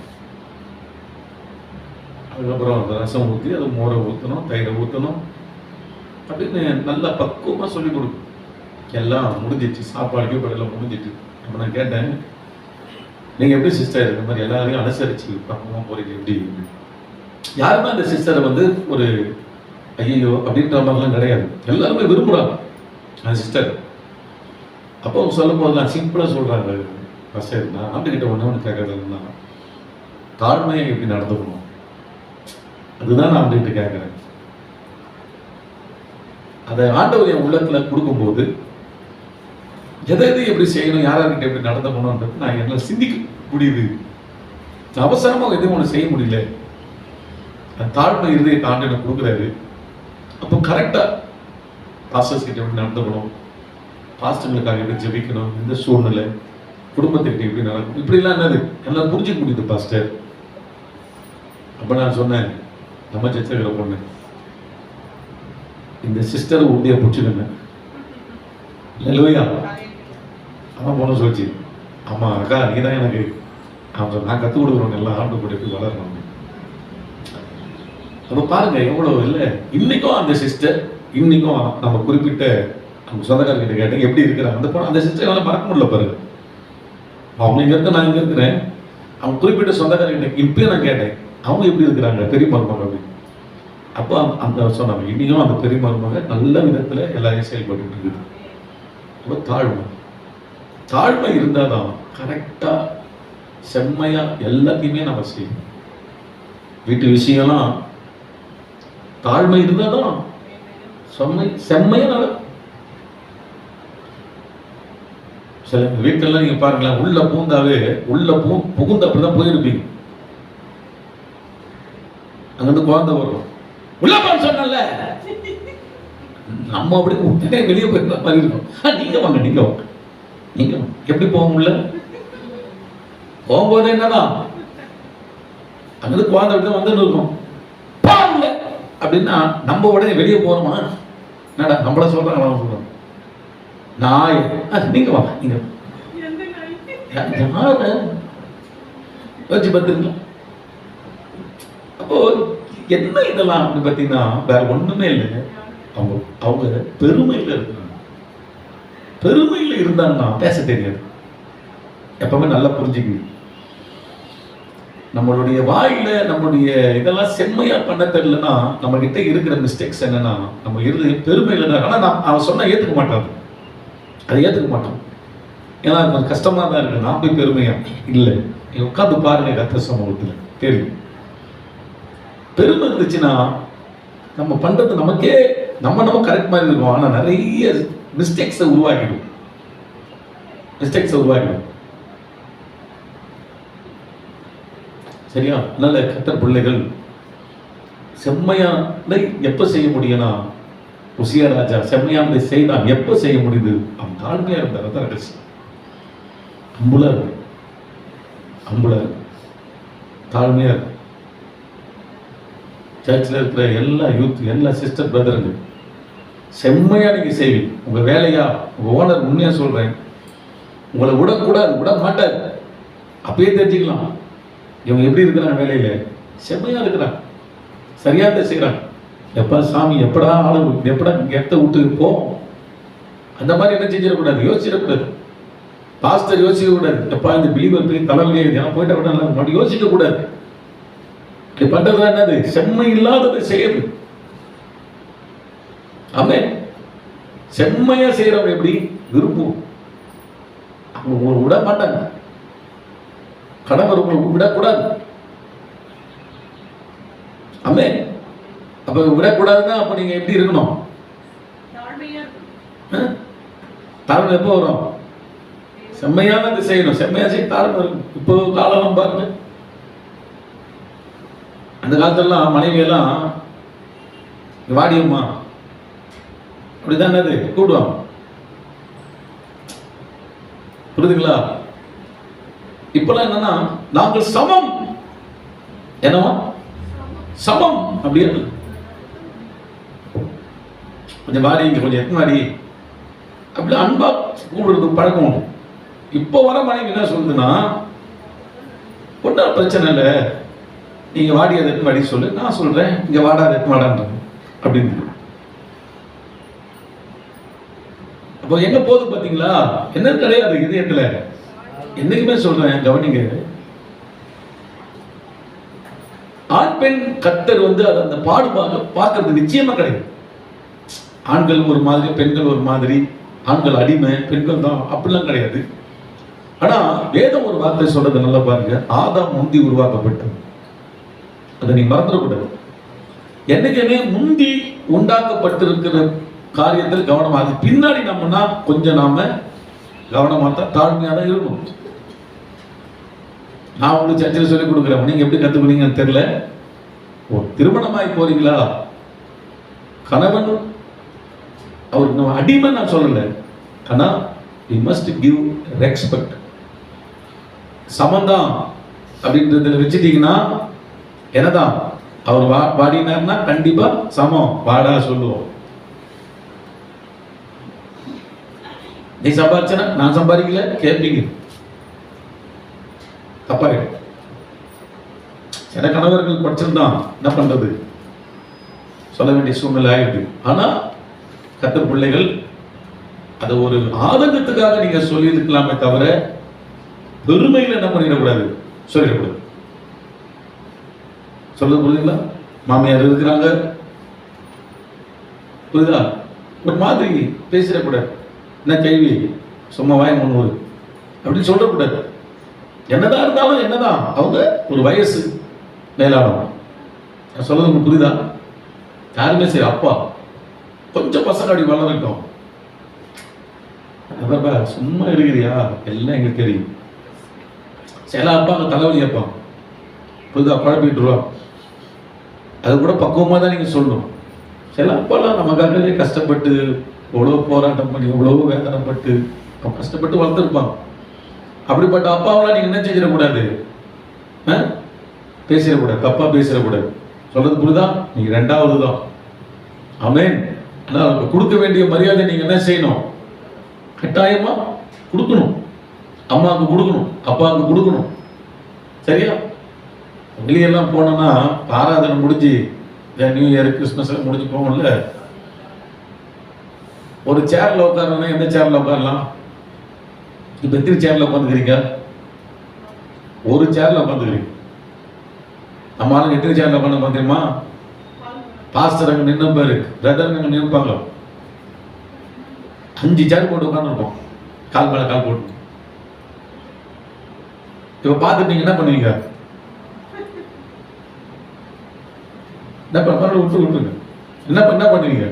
Speaker 1: அதுக்கப்புறம் அந்த ரசம் ஊற்றி அதை மோரை ஊற்றணும், தயிரை ஊற்றணும் அப்படின்னு நல்லா பக்குவமாக சொல்லிக் கொடுக்கும். எல்லாம் முடிஞ்சிச்சு, சாப்பாடு எல்லாம் முடிஞ்சிட்டு. அப்போ நான் கேட்டேன், நீங்கள் எப்படி சிஸ்டர் இந்த மாதிரி எல்லாரையும் அனுசரிச்சு பக்குவமாக போறீங்க எப்படி? யாருமே அந்த சிஸ்டரை வந்து ஒரு ஐயோ அப்படின்ற மாதிரிலாம் கிடையாது. எல்லாருமே விரும்புகிறாங்க அந்த சிஸ்டர். அப்போ சொல்லும் போது நான் சிம்பிளாக சொல்கிறாங்க, ஃபஸ்ட் நான் ஆண்டுகிட்ட ஒன்று கேட்கறதுன்னா தாழ்மையை எப்படி நடந்துக்கணும் அதுதான் நான் ஆண்டுகிட்ட கேட்குறேன். அதை ஆண்டவர் என் உள்ளத்துல கொடுக்கும்போது எதை எப்படி செய்யணும், யாரார்கிட்ட எப்படி நடந்துக்கணும்ன்றது நான் என்ன சிந்திக்க முடியுது. அவசரமாக எதுவும் ஒன்று செய்ய முடியல. தாழ்மை இருதய ஆண்டு எனக்கு கொடுக்குறாரு. அப்போ கரெக்டா பாஸ்டர்ஸ் கிட்ட எப்படி நடந்துக்கணும், பாஸ்டர்களுக்காக எப்படி ஜெபிக்கணும், இந்த சூழ்நிலை குடும்பத்துக்கிட்ட எப்படி நடக்கணும், இப்படிலாம் என்னது எல்லாம் புரிஞ்சுக்க முடியுது பாஸ்டர். அப்ப நான் சொன்னேன், நம்ம சர்ச்சைக்கிற பொண்ணு இந்த சிஸ்டர் உறுதியா பிடிச்சிக்கங்க. இல்லையா அவன் பொண்ணு சொல்லிச்சு, ஆமா அக்கா நீ தான் எனக்கு நான் கற்றுக் கொடுக்குறோம் எல்லாம் ஆண்டு கூட எப்படி வளரணும். அப்போ பாருங்க எவ்வளவு இல்லை. இன்னைக்கும் அந்த சிஸ்டர் இன்னைக்கும் நம்ம குறிப்பிட்ட நம்ம சொந்தக்காரர்கிட்ட கேட்டேன் எப்படி இருக்கிறாங்க அந்த பொண்ணு. அந்த சிஸ்டர் எல்லாம் மறக்க முடியல பாருங்க. அவங்க இங்க இருக்க, நான் இங்க இருக்கிறேன். அவங்க குறிப்பிட்ட சொந்தக்காரர்கிட்ட இப்பயும் நான் கேட்டேன், அவங்க எப்படி இருக்கிறாங்க பெரிய மருமக அப்படின்னு. அப்போ அந்த சொன்னாங்க இன்னைக்கும் அந்த பெரிய மருமக நல்ல விதத்துல எல்லாரையும் செயல்பட்டு இருக்குது. அப்போ தாழ்மை இருந்தாதான் கரெக்டா செம்மையா எல்லாத்தையுமே நம்ம செய்யணும். வீட்டு விஷயம்லாம் தாழ்மை இருந்தாதான் செம்மையா நடக்கும். சில வீட்டெல்லாம் நீங்க பாருங்களேன், உள்ள பூந்தாவே புகுந்த அப்படிதான் போயிருப்பீங்க. அங்கிருந்து குழந்தை வரும், உள்ளப்பான்னு சொன்னல நம்ம அப்படி உடனே வெளியே போயிருந்த மாதிரி இருக்கும். நீங்க வாங்க நீங்க எப்படி போக முடியல? போகும்போது என்னதான் அங்கிருந்து குழந்தை அப்படிதான் வந்து இருக்கும் அப்படின்னா நம்ம உடனே வெளியே போறோமா? என்னடா நம்மள சொல்றாங்க, அவன் சொல்றான் நாய். நீங்க வாங்க நீங்க வச்சு பார்த்துருங்களா? அப்போ என்ன இதெல்லாம் அப்படின்னு பார்த்தீங்கன்னா வேற ஒண்ணுமே இல்லை. அவங்க பெருமையில இருக்காங்க. பெருமையில இருந்தாங்கன்னா பேச தெரியாது. எப்பவுமே நல்லா புரிஞ்சுக்கணும். நம்மளுடைய வாயில நம்மளுடைய இதெல்லாம் செம்மையா பண்ண தெரியலன்னா நம்ம கிட்ட இருக்கிற மிஸ்டேக்ஸ் என்னன்னா நம்ம இருந்து பெருமையில தான். ஆனா அவன் சொன்னா ஏத்துக்க மாட்டான், அதை ஏத்துக்க மாட்டான். ஏன்னா கொஞ்சம் கஷ்டமா தான் இருக்கு. நான் போய் பெருமையா இல்லை, நீ உட்காந்து பாருங்க கர்த்தர் சமூகத்துல தெரியும். பெருமை இருந்துச்சுன்னா நம்ம பண்றது நமக்கே நம்ம கரெக்ட் மாதிரி இருக்கும். ஆனா நிறைய மிஸ்டேக்ஸை உருவாக்கிடும். சரியா? நல்ல கர்த்தர் பிள்ளைகள் செம்மையானதை எப்ப செய்ய முடியும்னா, உசியா ராஜா செம்மையானதை செய்தான். எப்ப செய்ய முடியுது? அவன் தாழ்மையா இருந்தார். அதான் ரகசியம். அம்புலா தாழ்மையா இருக்கு. சர்ச்சில் இருக்கிற எல்லா யூத், எல்லா சிஸ்டர் பிரதருங்க செம்மையா நீங்க செய்வீங்க. உங்க வேலையா உங்க ஓனர் உண்மையா சொல்றேன், உங்களை விட மாட்டார். அப்பயே தெரிஞ்சுக்கலாம் இவங்க எப்படி இருக்கிறாங்க, வேலையில செம்மையா இருக்கிறாங்க, சரியா தான் செய்யறாங்க. எப்ப சாமி எப்படா ஆளு எப்படா எத்த விட்டு போவோம் அந்த மாதிரி என்ன செஞ்சிடக்கூடாது, யோசிச்சிடக்கூடாது. பாஸ்டர் யோசிக்க கூடாது, எப்பா இந்த பிலீவர் போய் தலைவலியே போயிட்ட கூட யோசிக்க கூடாது. இப்படி பண்றது என்னது? செம்மை இல்லாததை செய்யுது. ஆமே செம்மையா செய்யறவங்க எப்படி விரும்பும், அவங்க விட மாட்டாங்க. கணவர் உங்களுக்கு விடக்கூடாது. ஆமே அப்ப விடக்கூடாதுன்னா அப்ப நீங்க எப்படி இருக்கணும்? தாழ்மை எப்போ வரும்? செம்மையானது செய்யணும். செம்மையா செய்ய தாழ்மை இருக்கும். இப்போ காலம் பாருங்க, அந்த காலத்துலலாம் மனைவியெல்லாம் வாடியம்மா அப்படிதான் அது கூடுவாங்க. புரியுதுங்களா? இப்பெல்லாம் என்னன்னா நாங்கள் சமம், என்னவா சமம் அப்படியே கொஞ்சம் வாடி, இங்க கொஞ்சம் எத்தனை வாடி அப்படி அன்பா கூடுறது பழக்கம் உண்டு. இப்போ வர மனைவி என்ன சொல்லுதுன்னா, ஒன்றும் பிரச்சனை இல்லை, நீங்க வாடி அதை எத்தனை வாடி சொல்லு, நான் சொல்றேன் இங்க வாடாத எத்தனை வாடான்றது அப்படின்னு. அப்போ எங்க போகுது பாத்தீங்களா? என்ன கிடையாது இதயத்துல. என்னைக்குமே சொல்றேன், கவனிங்க, ஆண் பெண் கர்த்தர் அது அந்த பாடுபாடு பார்க்கறது நிச்சயமா கிடையாது. ஆண்கள் ஒரு மாதிரி, பெண்கள் ஒரு மாதிரி, ஆண்கள் அடிமை, பெண்கள் தான் அப்படிலாம் கிடையாது. ஆனா வேதம் ஒரு வார்த்தை சொல்றது நல்லா பாருங்க, ஆதாம் முந்தி உருவாக்கப்பட்டது. அதை நீ மறந்துடக்கூடாது. என்னைக்குமே முந்தி உண்டாக்கப்பட்டிருக்கிற காரியத்தில் கவனமா, அது பின்னாடி நம்மனா கொஞ்சம் நாம கவனமா தான், தாழ்மையா தான் இருக்கணும். நான் உங்களுக்கு சர்ச்சையில் சொல்லிக் கொடுக்குறேன், நீங்க எப்படி கத்துக்கிறீங்கன்னு தெரியல. திருமணமாய் போறீங்களா, கணவன் அவருக்கு நம்ம அடிமை நான் சொல்லல, ஆனா we must give respect. சமந்தான் அப்படின்றதுல வச்சுட்டீங்கன்னா என்னதான், அவர் வாடினார்னா கண்டிப்பா சமம் வாடா சொல்லுவோம். நீ சம்பாதிச்சனா நான் சம்பாதிக்கல கேட்பீங்க, தப்பாயிடும். சில கணவர்கள் படிச்சிருந்தான், என்ன பண்றது, சொல்ல வேண்டிய சூழ்நிலை ஆயிடுது. ஆனா கர்த்தர் பிள்ளைகள் அது ஒரு ஆதங்கத்துக்காக நீங்க சொல்லி இருக்கலாமே தவிர பெருமையில என்ன பண்ணிடக்கூடாது, சொல்லிடக்கூடாது. சொல்ல புரியுதுங்களா? மாமியார் இருக்கிறாங்க, புரியுதா, ஒரு மாதிரி பேசிடக்கூடாது. என்ன கேள்வி, சும்மா வாய் முன்னூறு அப்படின்னு சொல்லக்கூடாது. என்னதான் இருந்தாலும் என்னதான் அவங்க ஒரு வயசு மேலானவங்க. நான் சொல்றது உங்களுக்கு புரியுதா? யாருமே சரி, அப்பா கொஞ்சம் பசங்க அப்படி வளர்ந்துட்டோம், சும்மா இருக்கிறியா, எல்லாம் எங்களுக்கு தெரியும். சில அப்பா அங்க தலைவலி அப்பா புரியுதா, குழப்பிட்டுருவா. அது கூட பக்குவமா தான் நீங்க சொல்லணும். சில அப்பாலாம் நமக்காகவே கஷ்டப்பட்டு எவ்வளோ போராட்டம் பண்ணி எவ்வளோ வேதனைப்பட்டு கஷ்டப்பட்டு வளர்த்துருப்பாங்க. அப்படிப்பட்ட அப்பாவெல்லாம் நீங்க என்ன செஞ்சிடக்கூடாது, பேசிடக்கூடாது, தப்பா பேசிடக்கூடாது. சொல்றது புரியுதா? நீங்க ரெண்டாவது தான். ஆமென். கொடுக்க வேண்டிய மரியாதை நீங்க என்ன செய்யணும், கட்டாயமா கொடுக்கணும். அம்மாவுக்கு கொடுக்கணும், அப்பாவுக்கு கொடுக்கணும். சரியா? வெளியெல்லாம் போனோம்னா ஆராதனை முடிஞ்சு நியூ இயர் கிறிஸ்மஸ் முடிஞ்சு போகும்ல, ஒரு சேர்ல உட்காரணும். எந்த சேர்ல உட்காரலாம்? இப்ப எத்தனை சேர்ல உட்காந்துக்கிறீங்க? ஒரு சேர்ல உட்காந்துக்கிறீங்க. நம்ம ஆளுங்க எத்தனை சேர்ல உட்காந்து தெரியுமா? பாஸ்டர் அங்க நின்று பாரு, பிரதர் அங்க நிற்பாங்க, 5 சேர் போட்டு உட்காந்துருப்போம், கால் மேல கால் போட்டு. இப்ப பார்த்துட்டு நீங்க என்ன பண்ணுவீங்க? என்ன பண்ண விட்டுருங்க. என்ன பண்ணுவீங்க?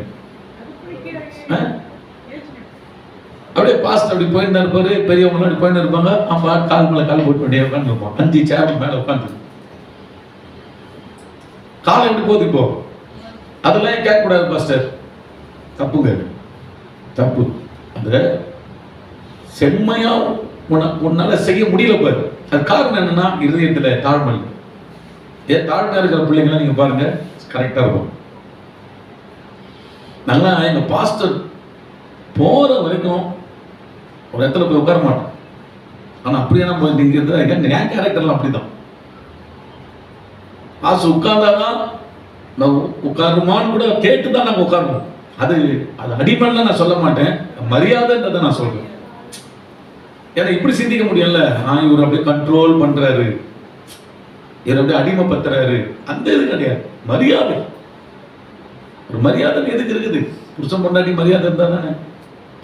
Speaker 1: அப்படியே பாஸ்ட் அப்படி போயிட்டு இருப்பாரு, பெரியவங்க அப்படி போயிட்டு இருப்பாங்க, அம்மா கால் மேல கால் போட்டு வேண்டிய உட்காந்து இருப்போம். 5 சேர் மேல உட்காந்து காலை எப்படி போகுது இப்போ? அதெல்லாம் கேட்கக்கூடாது பாஸ்டர், தப்புங்க, தப்பு. அந்த செம்மையா உன்னால செய்ய முடியல பாரு. அது காரணம் என்னன்னா இருதயத்துல தாழ்மை. தாழ்மையா இருக்கிற பிள்ளைங்களா நீங்க பாருங்க, கரெக்டா இருக்கும். நல்லா எங்க பாஸ்டர் போற வரைக்கும் ஒரு இடத்துல போய் உட்கார மாட்டோம். ஆனா அப்படியே நம்ம நீங்க என் கேரக்டர்லாம் அப்படிதான். ஆசை உட்கார்ந்தாதான் உட்காருமான்னு கூட கேட்டுதான் நாங்க உட்காரணும். அது அடிமன்ல நான் சொல்ல மாட்டேன், மரியாதைன்றதை நான் சொல்றேன். ஏன்னா இப்படி சிந்திக்க முடியல, இவர் அப்படியே கண்ட்ரோல் பண்றாரு, இவர் அப்படியே அடிமைப்படுத்துறாரு, அந்த இது கிடையாது. மரியாதை, ஒரு மரியாதை எதுக்கு இருக்குது? புருஷன் பொண்டாட்டி மரியாதை இருந்தா தானே.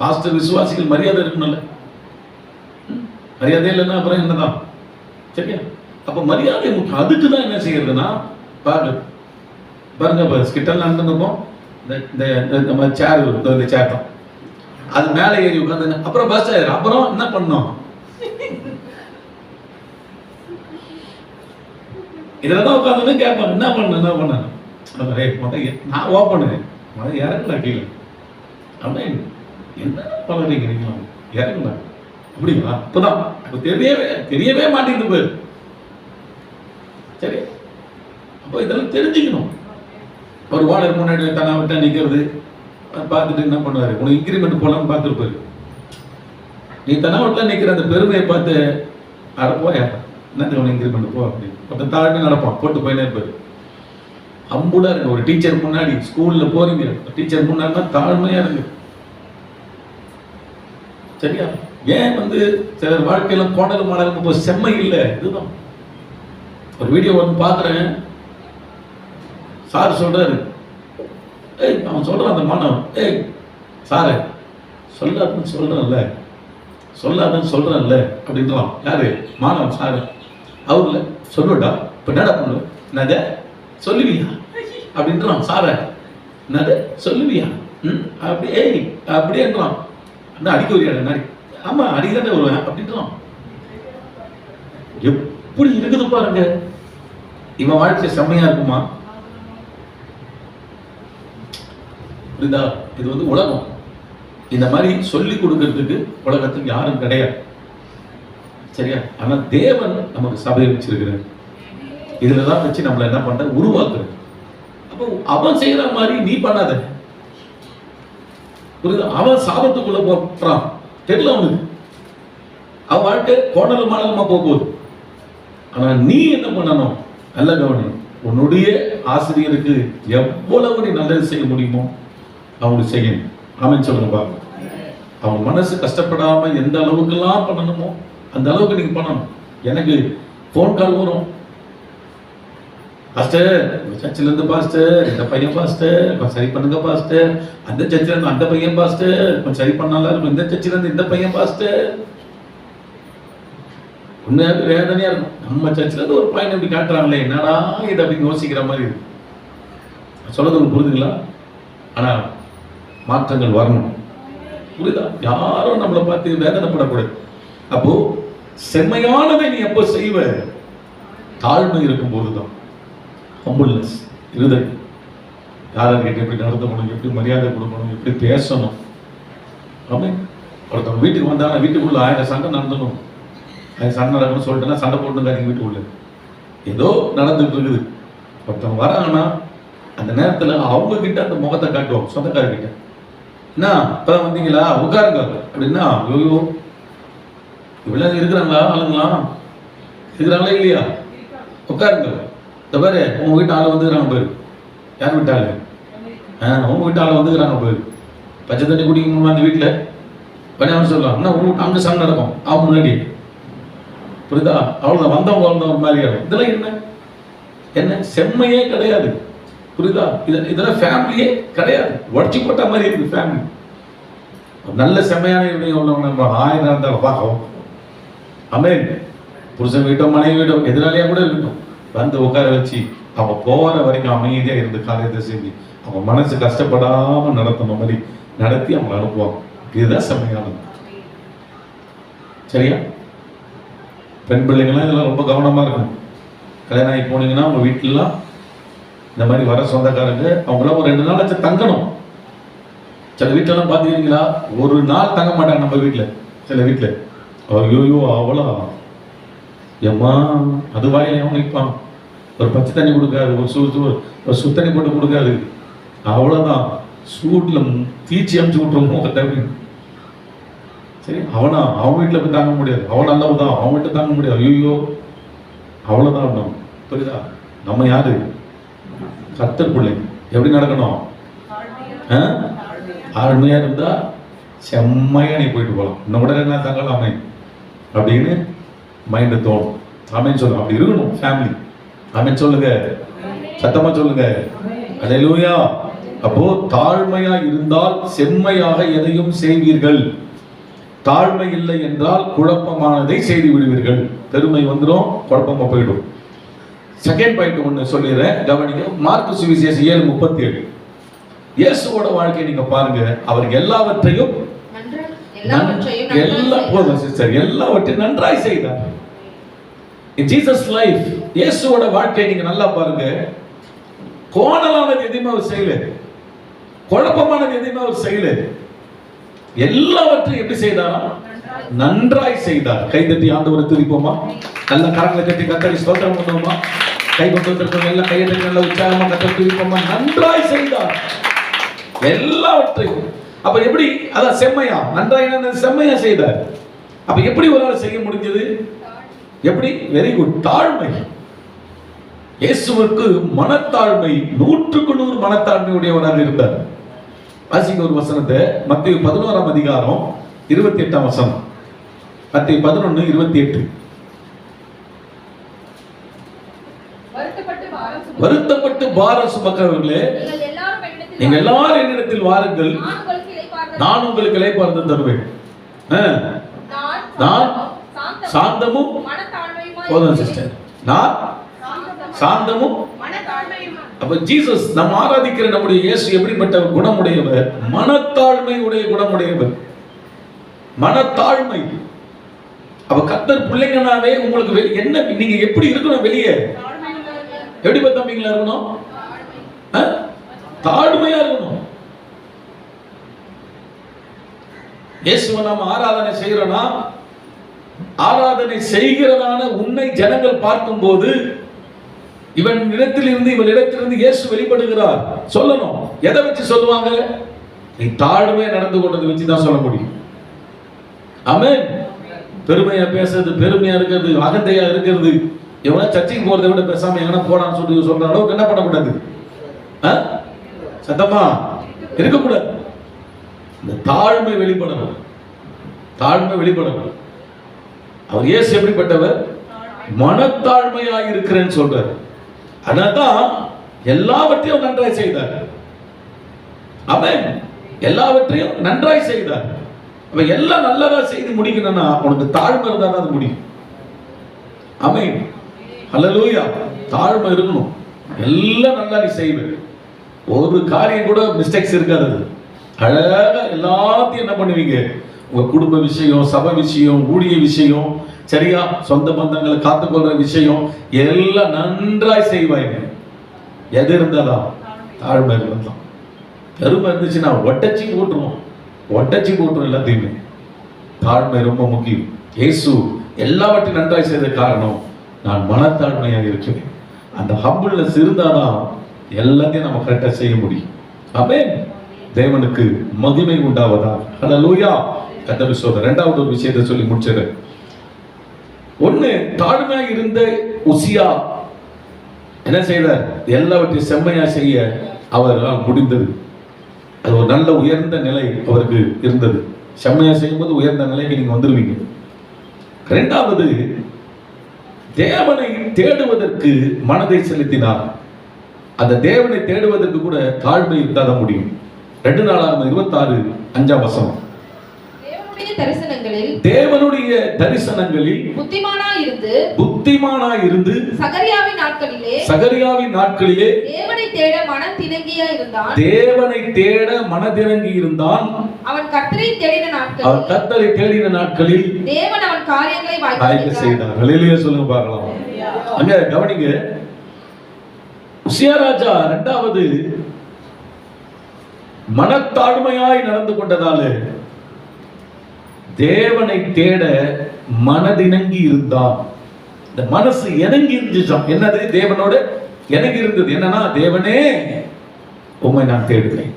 Speaker 1: பாஸ்டர் விசுவாசிகள் மரியாதை இருக்கணும்ல. மரியாதை இல்லைன்னா அப்புறம் என்னதான்? சரியா? அப்ப மரியாதை முக்கியம். அதுக்கு தான் என்ன செய்யறதுன்னா பாருங்க ஸ்கிட்டல் நடந்துருப்போம். இந்த சேர் தான் அது மேலே ஏறி உட்காந்துங்க. அப்புறம் பஸ் ஆயிரும். அப்புறம் என்ன பண்ணோம்? இதில் தான் உட்காந்து கேட்பாங்க, என்ன பண்ண நான் ஓப்பனு இறங்கல கீழே அப்படின்னா என்ன பண்றீங்க நீங்களா இறங்கல அப்படிங்களா? இப்பதான் அப்ப தெரியவே மாட்டேங்குது பேர். சரி, அப்போ இதெல்லாம் தெரிஞ்சுக்கணும். ஒரு ஓனர் முன்னாடி தனா விட்டா நிற்கிறது பார்த்துட்டு என்ன பண்ணுவாரு, உனக்கு இன்க்ரிமெண்ட் போகலான்னு பார்த்துருப்பாரு. நீ தனா விட்டா நிற்கிற அந்த பெருமையை பார்த்து அடப்போயா என்னது உனக்கு இன்க்ரிமெண்ட் போ அப்படின்னு ஒருத்தன் தாழ்ந்து நடப்பான், போட்டு போயினே இருப்பாரு. அம்புடா இருக்கு. ஒரு டீச்சர் முன்னாடி ஸ்கூல்ல போறீங்க, டீச்சர் முன்னாடினா தாழ்மையா இருக்கு. சரியா? ஏன் சிலர் வாழ்க்கையில கோணல் மாடலுக்கு போய் செம்மை இல்லை. இதுதான் ஒரு வீடியோ ஒன்று பார்க்குறேன். சார் சொல்றாரு, அவன் சொல்றான் அந்த மாணவன், சாரு சொல்லாதுன்னு சொல்றேன்ல அப்படின்றான். யாரு? மாணவன். சாரு அவர்ல சொல்லுடா, இப்ப என்னடா பண்ணுவேன், என்னத சொல்லுவியா அப்படின்றான். சார என்னது சொல்லுவியா அப்படி அப்படியேன்றான். அடிக்க வரியாடா? ஆமா அடிக்கதானே வருவேன் அப்படின்றான். எப்படி இருக்குது பாருங்க. இவன் வாழ்க்கை செம்மையா இருக்குமா? புரியுதா? இது உலகம். இந்த மாதிரி சொல்லி கொடுக்கறதுக்கு உலகத்துக்கு யாரும் கிடையாது. சரியா? ஆனா தேவன் நமக்கு சபையை வச்சிருக்கிறார். இதுலதான் வச்சு நம்மள என்ன பண்ற உருவாக்குற. அப்போ அவன் செய்யற மாதிரி நீ பண்ணாத. புரியுதா? அவன் சாபத்துக்குள்ள போறான், தெரியல அவனுக்கு. அவன் வாழ்க்கை கோணல் மாடலமா போகுது. ஆனா நீ என்ன பண்ணணும்? நல்ல கவனி. உன்னுடைய ஆசிரியருக்கு எவ்வளவு நீ நல்லது செய்ய முடியுமோ அவனுக்கு செய்யணும். ஆமென் சொல்லுங்க பாருங்க. அவன் மனசு கஷ்டப்படாம எந்த அளவுக்கு எல்லாம் பண்ணணுமோ அந்த அளவுக்கு நீங்க பண்ணணும். எனக்கு போன் கால் வரும், பாஸ்டர் சர்ச்சில் இருந்து பாஸ்டர் இந்த பையன் பாஸ்டர் கொஞ்சம் சரி பண்ணுங்க பாஸ்டர், அந்த சர்ச்சில் இருந்து அந்த பையன் பாஸ்டர் கொஞ்சம் சரி பண்ணாலும் இருக்கும், இந்த சர்ச்சில் இருந்து இந்த பையன் பாஸ்டர். உண்மையாக வேதனையா இருக்கும். நம்ம சர்ச்சில் இருந்து ஒரு பையன் இப்படி காட்டுறாங்களே, என்னடா இது அப்படின்னு யோசிக்கிற மாதிரி இருக்கு. சொல்றது உங்களுக்கு புரியுதுங்களா? ஆனா மாற்றங்கள் வரணும். புரியுதா? யாரும் நம்மளை பார்த்து வேதனைப்படக்கூடாது. அப்போ செம்மையானதை நீ எப்போ செய்வ? தாழ்மை இருக்கும் போதுதான். ஹம்பிள்னஸ், இருதயம். யார்கிட்ட எப்படி நடத்தணும், எப்படி மரியாதை கொடுக்கணும், எப்படி பேசணும். ஆமாம். ஒருத்தவங்க வீட்டுக்கு வந்தாங்கன்னா வீட்டுக்குள்ள 1000 சண்டை நடந்தணும். 1000 சண்டை நடக்கணும்னு சொல்லிட்டுனா சண்டை போட்டுங்க வீட்டுக்குள்ள. ஏதோ நடந்துட்டு இருக்குது. ஒருத்தவங்க வராங்கன்னா அந்த நேரத்தில் அவங்க கிட்ட அந்த முகத்தை காட்டுவோம். சொந்தக்காரர்கிட்ட என்ன இப்பதான் வந்தீங்களா, உட்காருங்க அப்படின்னா, ஐயோ இவ்வளவு இருக்கிறாங்களா, ஆளுங்களா இருக்கிறாங்களா இல்லையா, உட்காருங்க. இந்த பாரு உங்க வீட்டு ஆள் வந்துக்கிறாங்க பாரு. யார் வீட்டு ஆளு? உங்க வீட்டு ஆள் வந்துக்கிறாங்க பாரு. பச்சை தண்ணி குடிக்கணுமா அந்த வீட்டில் பண்ணி சொல்லலாம். ஆனால் உங்க வீட்டு அங்கே சண்டை நடக்கும் அவங்க முன்னாடி. புரியுதா? அவ்வளோதான். வந்தவங்க மாதிரி ஆகும். இதெல்லாம் என்ன செம்மையே கிடையாது. புரியுதா? இதெல்லாம் ஃபேமிலியே கிடையாது. உடச்சி போட்ட மாதிரி இருக்கு ஃபேமிலி. நல்ல செம்மையான உள்ளவங்க 1000 இருந்தாலும் பார்க்கவும். ஆமென். புருஷன் வீட்டோ மனைவி வீட்டோ எதிராளியா கூட இருக்கட்டும், வந்து உட்கார வச்சு அவங்க போற வரைக்கும் அமைதியா இருந்து காரியத்தை செஞ்சு அவங்க மனசு கஷ்டப்படாம நடத்தணும் மாதிரி நடத்தி அவங்க அனுப்புவாங்க. இதுதான் செம்மையானது. சரியா? பெண் பிள்ளைங்களாம் இதெல்லாம் ரொம்ப கவனமா இருக்கணும். கல்யாணம் ஆகி போனீங்கன்னா உங்க வீட்டுலாம் இந்த மாதிரி வர சொந்தக்காரங்க அவங்களாம் ஒரு 2 நாள் தங்கணும். சில வீட்டிலலாம் பார்த்துக்கிறீங்களா, ஒரு நாள் தங்க மாட்டாங்க நம்ம வீட்டில். சில வீட்டில் ஐயோ அவ்வளோ ஏம்மா அது வாயில எவன் நிற்பான், ஒரு பச்சை தண்ணி கொடுக்காது, ஒரு சுத்தண்ணி போட்டு கொடுக்காது, அவ்வளோதான் சூட்டில் தீச்சி அமுச்சு விட்டுரும் முகத்தை அப்படின்னு. சரி, அவன் வீட்டில் போய் தாங்க முடியாது. அவன் நல்லவுதான், அவன் வீட்டை தாங்க முடியாது. ஐயோ அவ்வளோதான் இருக்கணும். புரியுதா? நம்ம யாரு? கர்த்தர் பிள்ளை. எப்படி நடக்கணும்? ஆழ்மையா இருந்தா செம்மையா நீ போயிட்டு போகலாம். இன்னும் கூட என்ன தங்கலாமே அப்படின்னு மைண்டு தோணும். ஆமென் சொல்லுங்க. அப்படி இருக்கணும் ஃபேமிலி. ஆமென் சொல்லுங்க, சத்தமா சொல்லுங்க. அல்லேலூயா. அப்போ தாழ்மையா இருந்தால் செம்மையாக எதையும் செய்வீர்கள். தாழ்மை இல்லை என்றால் குழப்பமானதை செய்து விடுவீர்கள். பெருமை வந்துடும், குழப்பமா போயிடும். செகண்ட் பாயிண்ட் ஒன்று சொல்லிடுறேன், கவனிங்க. மார்க்கு சுவிசேஷம் 7:37. இயேசுவோட வாழ்க்கையை நீங்க பாருங்க. அவர் எல்லாவற்றையும் எல்லாவற்றையும் நன்றாய் செய்தார். இன் ஜீசஸ் லைஃப், இயேசுவோட வாழ்க்கையை நீங்க நல்லா பாருங்க. கோணலானது எதுவுமே அவர் செய்யல, குழப்பமானது எதுவுமே அவர் செய்யல. எல்லாவற்றையும் எப்படி செய்தாரா? நன்றாய் செய்தார். கைதட்டி ஆண்டவரை துதிப்போமா? நல்ல கரங்களை கட்டி கர்த்தரை ஸ்தோத்திரம் பண்ணுவோமா? கை கொண்டு வந்திருக்கோம் எல்லாம் கையை தட்டி நல்ல உற்சாகமா கர்த்தரை துதிப்போமா? நன்றாய் செய்தார் எல்லாவற்றையும். அப்ப எப்படி? அதான் செம்மையா, நன்றாய் செம்மையா செய்தார். அப்ப எப்படி ஒரு ஆள் செய்ய முடிஞ்சது? எப்படி? வெரி குட், தாழ்மை. இயேசுவுக்கு மனத்தாழ்மை, 100க்கு 100 மனத்தாழ்மையுடையவராக இருந்தார். வாசிங்க ஒரு வசனத்தை, மத்தேயு 11ஆம் அதிகாரம் 28ஆம் வசனம். மத்தேயு 11:28. வருத்தப்பட்டு பாரம் சுமக்கிறவர்களே, நீங்க எல்லாரும் என்னிடத்தில் வாருங்கள், நான் உங்களுக்கு இளைப்பாறுதல் தருவேன். நான் சாந்தமும், போதும் சிஸ்டர், நான் சாந்தமும். அப்ப ஜீசஸ், நம்ம ஆராதிக்கிற நம்முடைய இயேசு எப்படிப்பட்ட குணமுடையவர்? மனத்தாழ்மை உடைய குணமுடையவர், மனத்தாழ்மை. அப்ப கர்த்தர் பிள்ளைங்கனாவே உங்களுக்கு என்ன, நீங்க எப்படி இருக்கணும்? வெளியே எப்படி தம்பிங்களா இருக்கணும்? தாழ்மையா இருக்கணும். இயேசுவை நாம ஆராதனை செய்யறோம்னா, ஆராதனை செய்கிறதான உன்னை ஜனங்கள் பார்க்கும் போது இவன் இடத்திலிருந்து இவன் இடத்திலிருந்து இயேசு வெளிப்படுகிறார் சொல்லணும். எதை வச்சு சொல்லுவாங்க? நீ தாழ்மையா நடந்து கொண்டதை வச்சு தான் சொல்ல முடியும். ஆமென். பெருமையா பேசுறது, பெருமையா இருக்கிறது, அகந்தையா இருக்கிறது, எவனா சர்ச்சைக்கு போறதை விட பேசாம எங்கன்னா போடான்னு சொல்லி சொல்ற அளவுக்கு என்ன பண்ணக்கூடாது? சத்தமா இருக்கக்கூடாது. இந்த தாழ்மை வெளிப்படணும், தாழ்மை வெளிப்படணும். அவர் இயேசு எப்படிப்பட்டவர்? மனத்தாழ்மையாக இருக்கிறேன்னு சொல்றார். அதனால்தான் எல்லாவற்றையும் நன்றாய் செய்தார். ஆமென். எல்லாவற்றையும் நன்றாய் செய்தார். அப்ப எல்லாம் நல்லதா செய்து முடிக்கணும்னா உனக்கு தாழ்மை இருந்தா தான் அது முடியும். ஆமென். ஹல்லேலூயா. தாழ்மை இருக்கணும். எல்லாம் நல்லா நீ செய்வே, ஒரு காரியம் கூட மிஸ்டேக்ஸ் இருக்காது. அழகா எல்லாத்தையும் என்ன பண்ணுவீங்க? உங்க குடும்ப விஷயம், சபை விஷயம், ஊழிய விஷயம், சரியா, சொந்த பந்தங்களை காத்துக்கொள்ற விஷயம் எல்லாம் நன்றாய் செய்வாங்க. எது இருந்தாலும் தாழ்மை இருந்தாலும். பெருமை இருந்துச்சுன்னா ஒட்டச்சி போட்டுருவோம், ஒட்டச்சி போட்டுரும் எல்லாத்தையுமே. தாழ்மை ரொம்ப முக்கியம். இயேசு எல்லாவற்றையும் நன்றாய் செய்த காரணம், நான் மனத்தாழ்மையாக இருக்கிறேன். அந்த ஹம்பிள்னஸ் இருந்தாதான் எல்லாத்தையும் நம்ம கரெக்டா செய்ய முடியும். ஆமென். தேவனுக்கு மகிமை உண்டாவதா. ஹல்லேலூயா. கர்த்தர் சொல்ற இரண்டாவது ஒரு விஷயத்தை சொல்லி முடிச்சிடுறேன். ஒண்ணு, தாழ்மையா இருந்த உசியா என்ன செய்தார்? எல்லாவற்றையும் செம்மையா செய்ய அவரால் முடிந்தது. அது ஒரு நல்ல உயர்ந்த நிலை அவருக்கு இருந்தது. செம்மையா செய்யும்போது உயர்ந்த நிலைக்கு நீங்க வந்துருவீங்க. இரண்டாவது, தேவனை தேடுவதற்கு மனதை செலுத்தினார். அந்த தேவனை தேடுவதற்கு கூட தாழ்மை இருந்தாத முடியும். 2 நாளாகமம் 26:5 வசனம். தேவனுடைய தரிசனங்களில் புத்திமானாய் இருந்து சகரியாவின் நாட்களிலே தேவனை தேட மனதிறங்கி இருந்தான். அவன் கர்த்தரை தேடின நாட்களில் தேவன் அவன் காரியங்களை வாய்க்க செய்தார். ஹல்லேலூயா சொல்லுங்க பார்க்கலாம். அங்க கவனிங்க. உசியா ராஜா இரண்டாவது மனத்தாழ்மையாய் நடந்து கொண்டதால தேவனை தேட மனதிணங்கி இருந்தான். இந்த மனசு இணங்கி இருந்துச்சாம். என்னது? தேவனோட இணங்கி இருந்தது. என்னன்னா, தேவனே உம்மை நான் தேடுகிறேன்,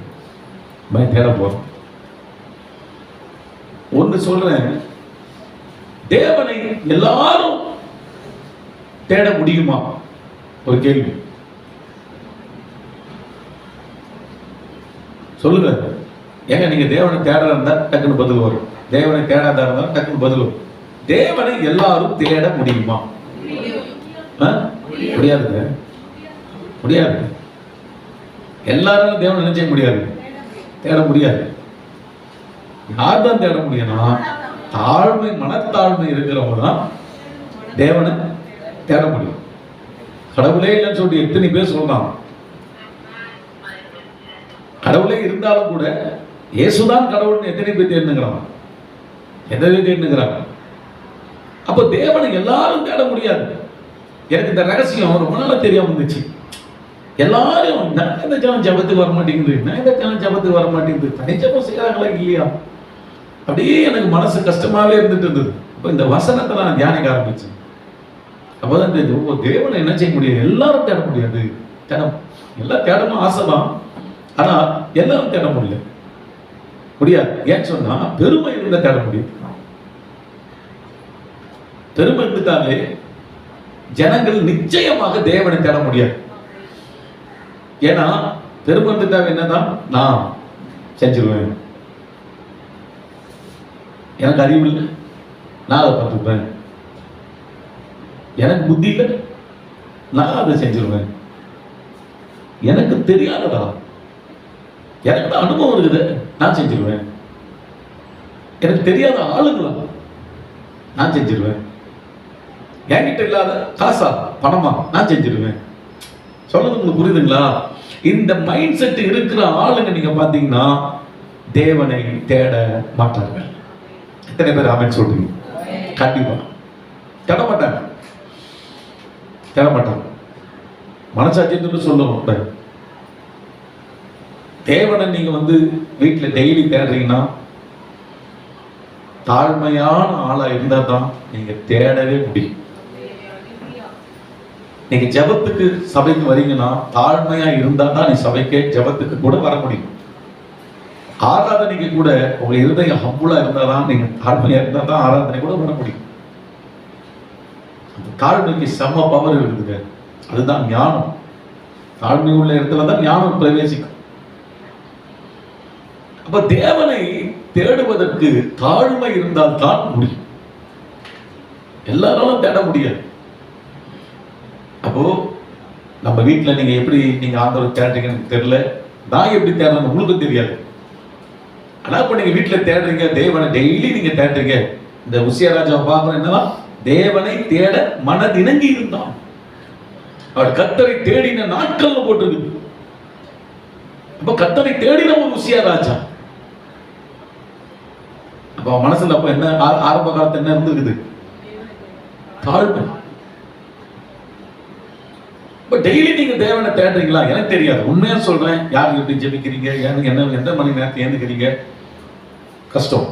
Speaker 1: உம்மை தேட போறேன். ஒன்னு சொல்றேன், தேவனை எல்லாரும் தேட முடியுமா? ஒரு கேள்வி சொல்லுங்க. ஏங்க நீங்க தேவனை தேட இருந்தா டக்குன்னு பதில் வரும், தேவனை தேடாத இருந்தா டக்குன்னு பதில் வரும். தேவனை எல்லாரும் தேட முடியுமா? முடியாதுங்க, முடியாது. எல்லாரும் தேவனை நினைச்ச முடியாது, தேட முடியாது. யார் தான் தேட முடியும்னா, தாழ்மை மனத்தாழ்மை இருக்கிறவங்க தான் தேவனை தேட முடியும். கடவுளே இல்லைன்னு சொல்லி எத்தனை பேர் சொல்றாங்க. கடவுளே இருந்தாலும் கூட இயேசுதான் கடவுள்னு எத்தனை பேர் தேடுங்கிறாங்க, எத்தனை தேடுங்கிறாங்க. அப்ப தேவனை எல்லாரும் தேட முடியாது. எனக்கு இந்த ரகசியம் ரொம்ப நாளா தெரியாம இருந்துச்சு. எல்லாரும் நான் இந்த ஜனம் ஜபத்துக்கு வர மாட்டேங்குது, நான் இந்த ஜனம் ஜபத்துக்கு வர மாட்டேங்குது, தனிச்சபம் செய்யறாங்களா இல்லையா, அப்படியே எனக்கு மனசு கஷ்டமாவே இருந்துட்டு இருந்தது. இப்போ இந்த வசனத்தை நான் தியானிக்க ஆரம்பிச்சேன். அப்போதான் தெரியுது, தேவனை என்ன செய்ய முடியாது, எல்லாரும் தேட முடியாது. எல்லாம் தேடணும் ஆசைதான், ஆனா எல்லாரும் தேட முடியாது. ஏன்னு சொன்னா பெருமை இருந்தா தேட முடியும். பெருமை இருந்துட்டாலே ஜனங்கள் நிச்சயமாக தேவனை தேட முடியாது. ஏன்னா பெருமை இருந்துட்டாவே என்னதான், நான் செஞ்சிருவேன், எனக்கு அறிவு இல்லை, நான் அதை பார்த்துப்பேன், எனக்கு புத்தி இல்லை, நான் அதை செஞ்சிருவேன், எனக்கு தெரியாததா, எனக்கு தான் அனுபவம் இருக்குது, நான் செஞ்சிருவேன், எனக்கு தெரியாத ஆளுங்களா, நான் செஞ்சிருவேன், என்கிட்ட இல்லாத காசா பணமா நான் செஞ்சிருவேன். சொல்றது உங்களுக்கு புரியுதுங்களா? இந்த மைண்ட் செட் இருக்கிற ஆளுங்க நீங்க பாத்தீங்கன்னா தேவனை தேட மாட்டார்கள். எத்தனை பேர் ஆமென் சொல்றீங்க? கண்டிப்பா தேட மாட்டாங்க, தேட மாட்டாங்க. மனசாட்சியத்துக்கு சொல்லணும், தேவனை நீங்க வீட்டுல டெய்லி தேடுறீங்கன்னா தாழ்மையான ஆளா இருந்தா தான் நீங்க தேடவே முடியும். நீங்க ஜெபத்துக்கு சபைக்கு வரீங்கன்னா தாழ்மையா இருந்தா தான் நீ சபைக்கு ஜெபத்துக்கு கூட வர முடியும். ஆராதனைக்கு கூட உங்க இருதயம் ஹம்புலா இருந்தா தான், நீங்க தாழ்மையா இருந்தா தான் ஆராதனை கூட வர முடியும். அந்த தாழ்மைக்கு செம்ம பவர் இருக்குதுங்க, அதுதான் ஞானம். தாழ்மை உள்ள இடத்துல தான் ஞானம் பிரவேசிக்கும். அப்ப தேவனை தேடுவதற்கு தாழ்மை இருந்தால் தான் முடியும், எல்லாராலும் தேட முடியாது. அப்போ நம்ம வீட்டுல நீங்க எப்படி நீங்க ஆண்டவர் தேடுறீங்கன்னு தெரியல, நான் எப்படி தேடுறேன்னு உங்களுக்கு தெரியாது. ஆனா இப்ப நீங்க வீட்டுல தேடுறீங்க, தேவனை டெய்லி நீங்க தேடுறீங்க. இந்த உசியா ராஜாவை பார்க்கணும், என்னன்னா தேவனை தேட மனதிணங்கி இருந்தான், அவர் கர்த்தரை தேடின நாட்கள்னு போட்டிருக்கு. அப்ப கர்த்தரை தேடின ஒரு உசியா ராஜா. அப்ப மனசுல அப்ப என்ன ஆரம்ப காலத்துல என்ன இருந்திருக்குது? தாழ்மை. இப்ப டெய்லி நீங்க தேவனை தேடுறீங்களா? எனக்கு தெரியாது, உண்மையா சொல்றேன். யாருக்கு எப்படி ஜெபிக்கிறீங்க, என்ன எந்த மணி நேரத்தை ஏந்துக்கிறீங்க, கஷ்டம்.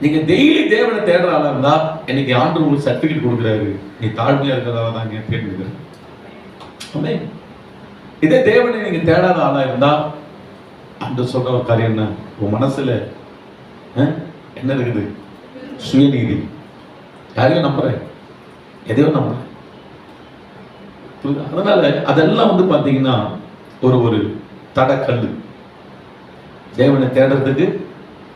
Speaker 1: நீங்க டெய்லி தேவனை தேடுற ஆளா இருந்தா இன்னைக்கு ஆண்டு உங்களுக்கு சர்டிபிகேட் கொடுக்குறாரு, நீ தாழ்மையா இருக்கிறதால தான் நீங்க தேடுறீங்க. இதே தேவனை நீங்க தேடாத ஆளா இருந்தா அந்த சொல்ற ஒரு காரியம் என்ன, உன் மனசுல என்ன இருக்குது? சுயநீதி. யாரையும் நம்புறேன், எதையோ நம்புறேன். அதனால அதெல்லாம் பாத்தீங்கன்னா ஒரு ஒரு தடக்கல்லு, தேவனை தேடுறதுக்கு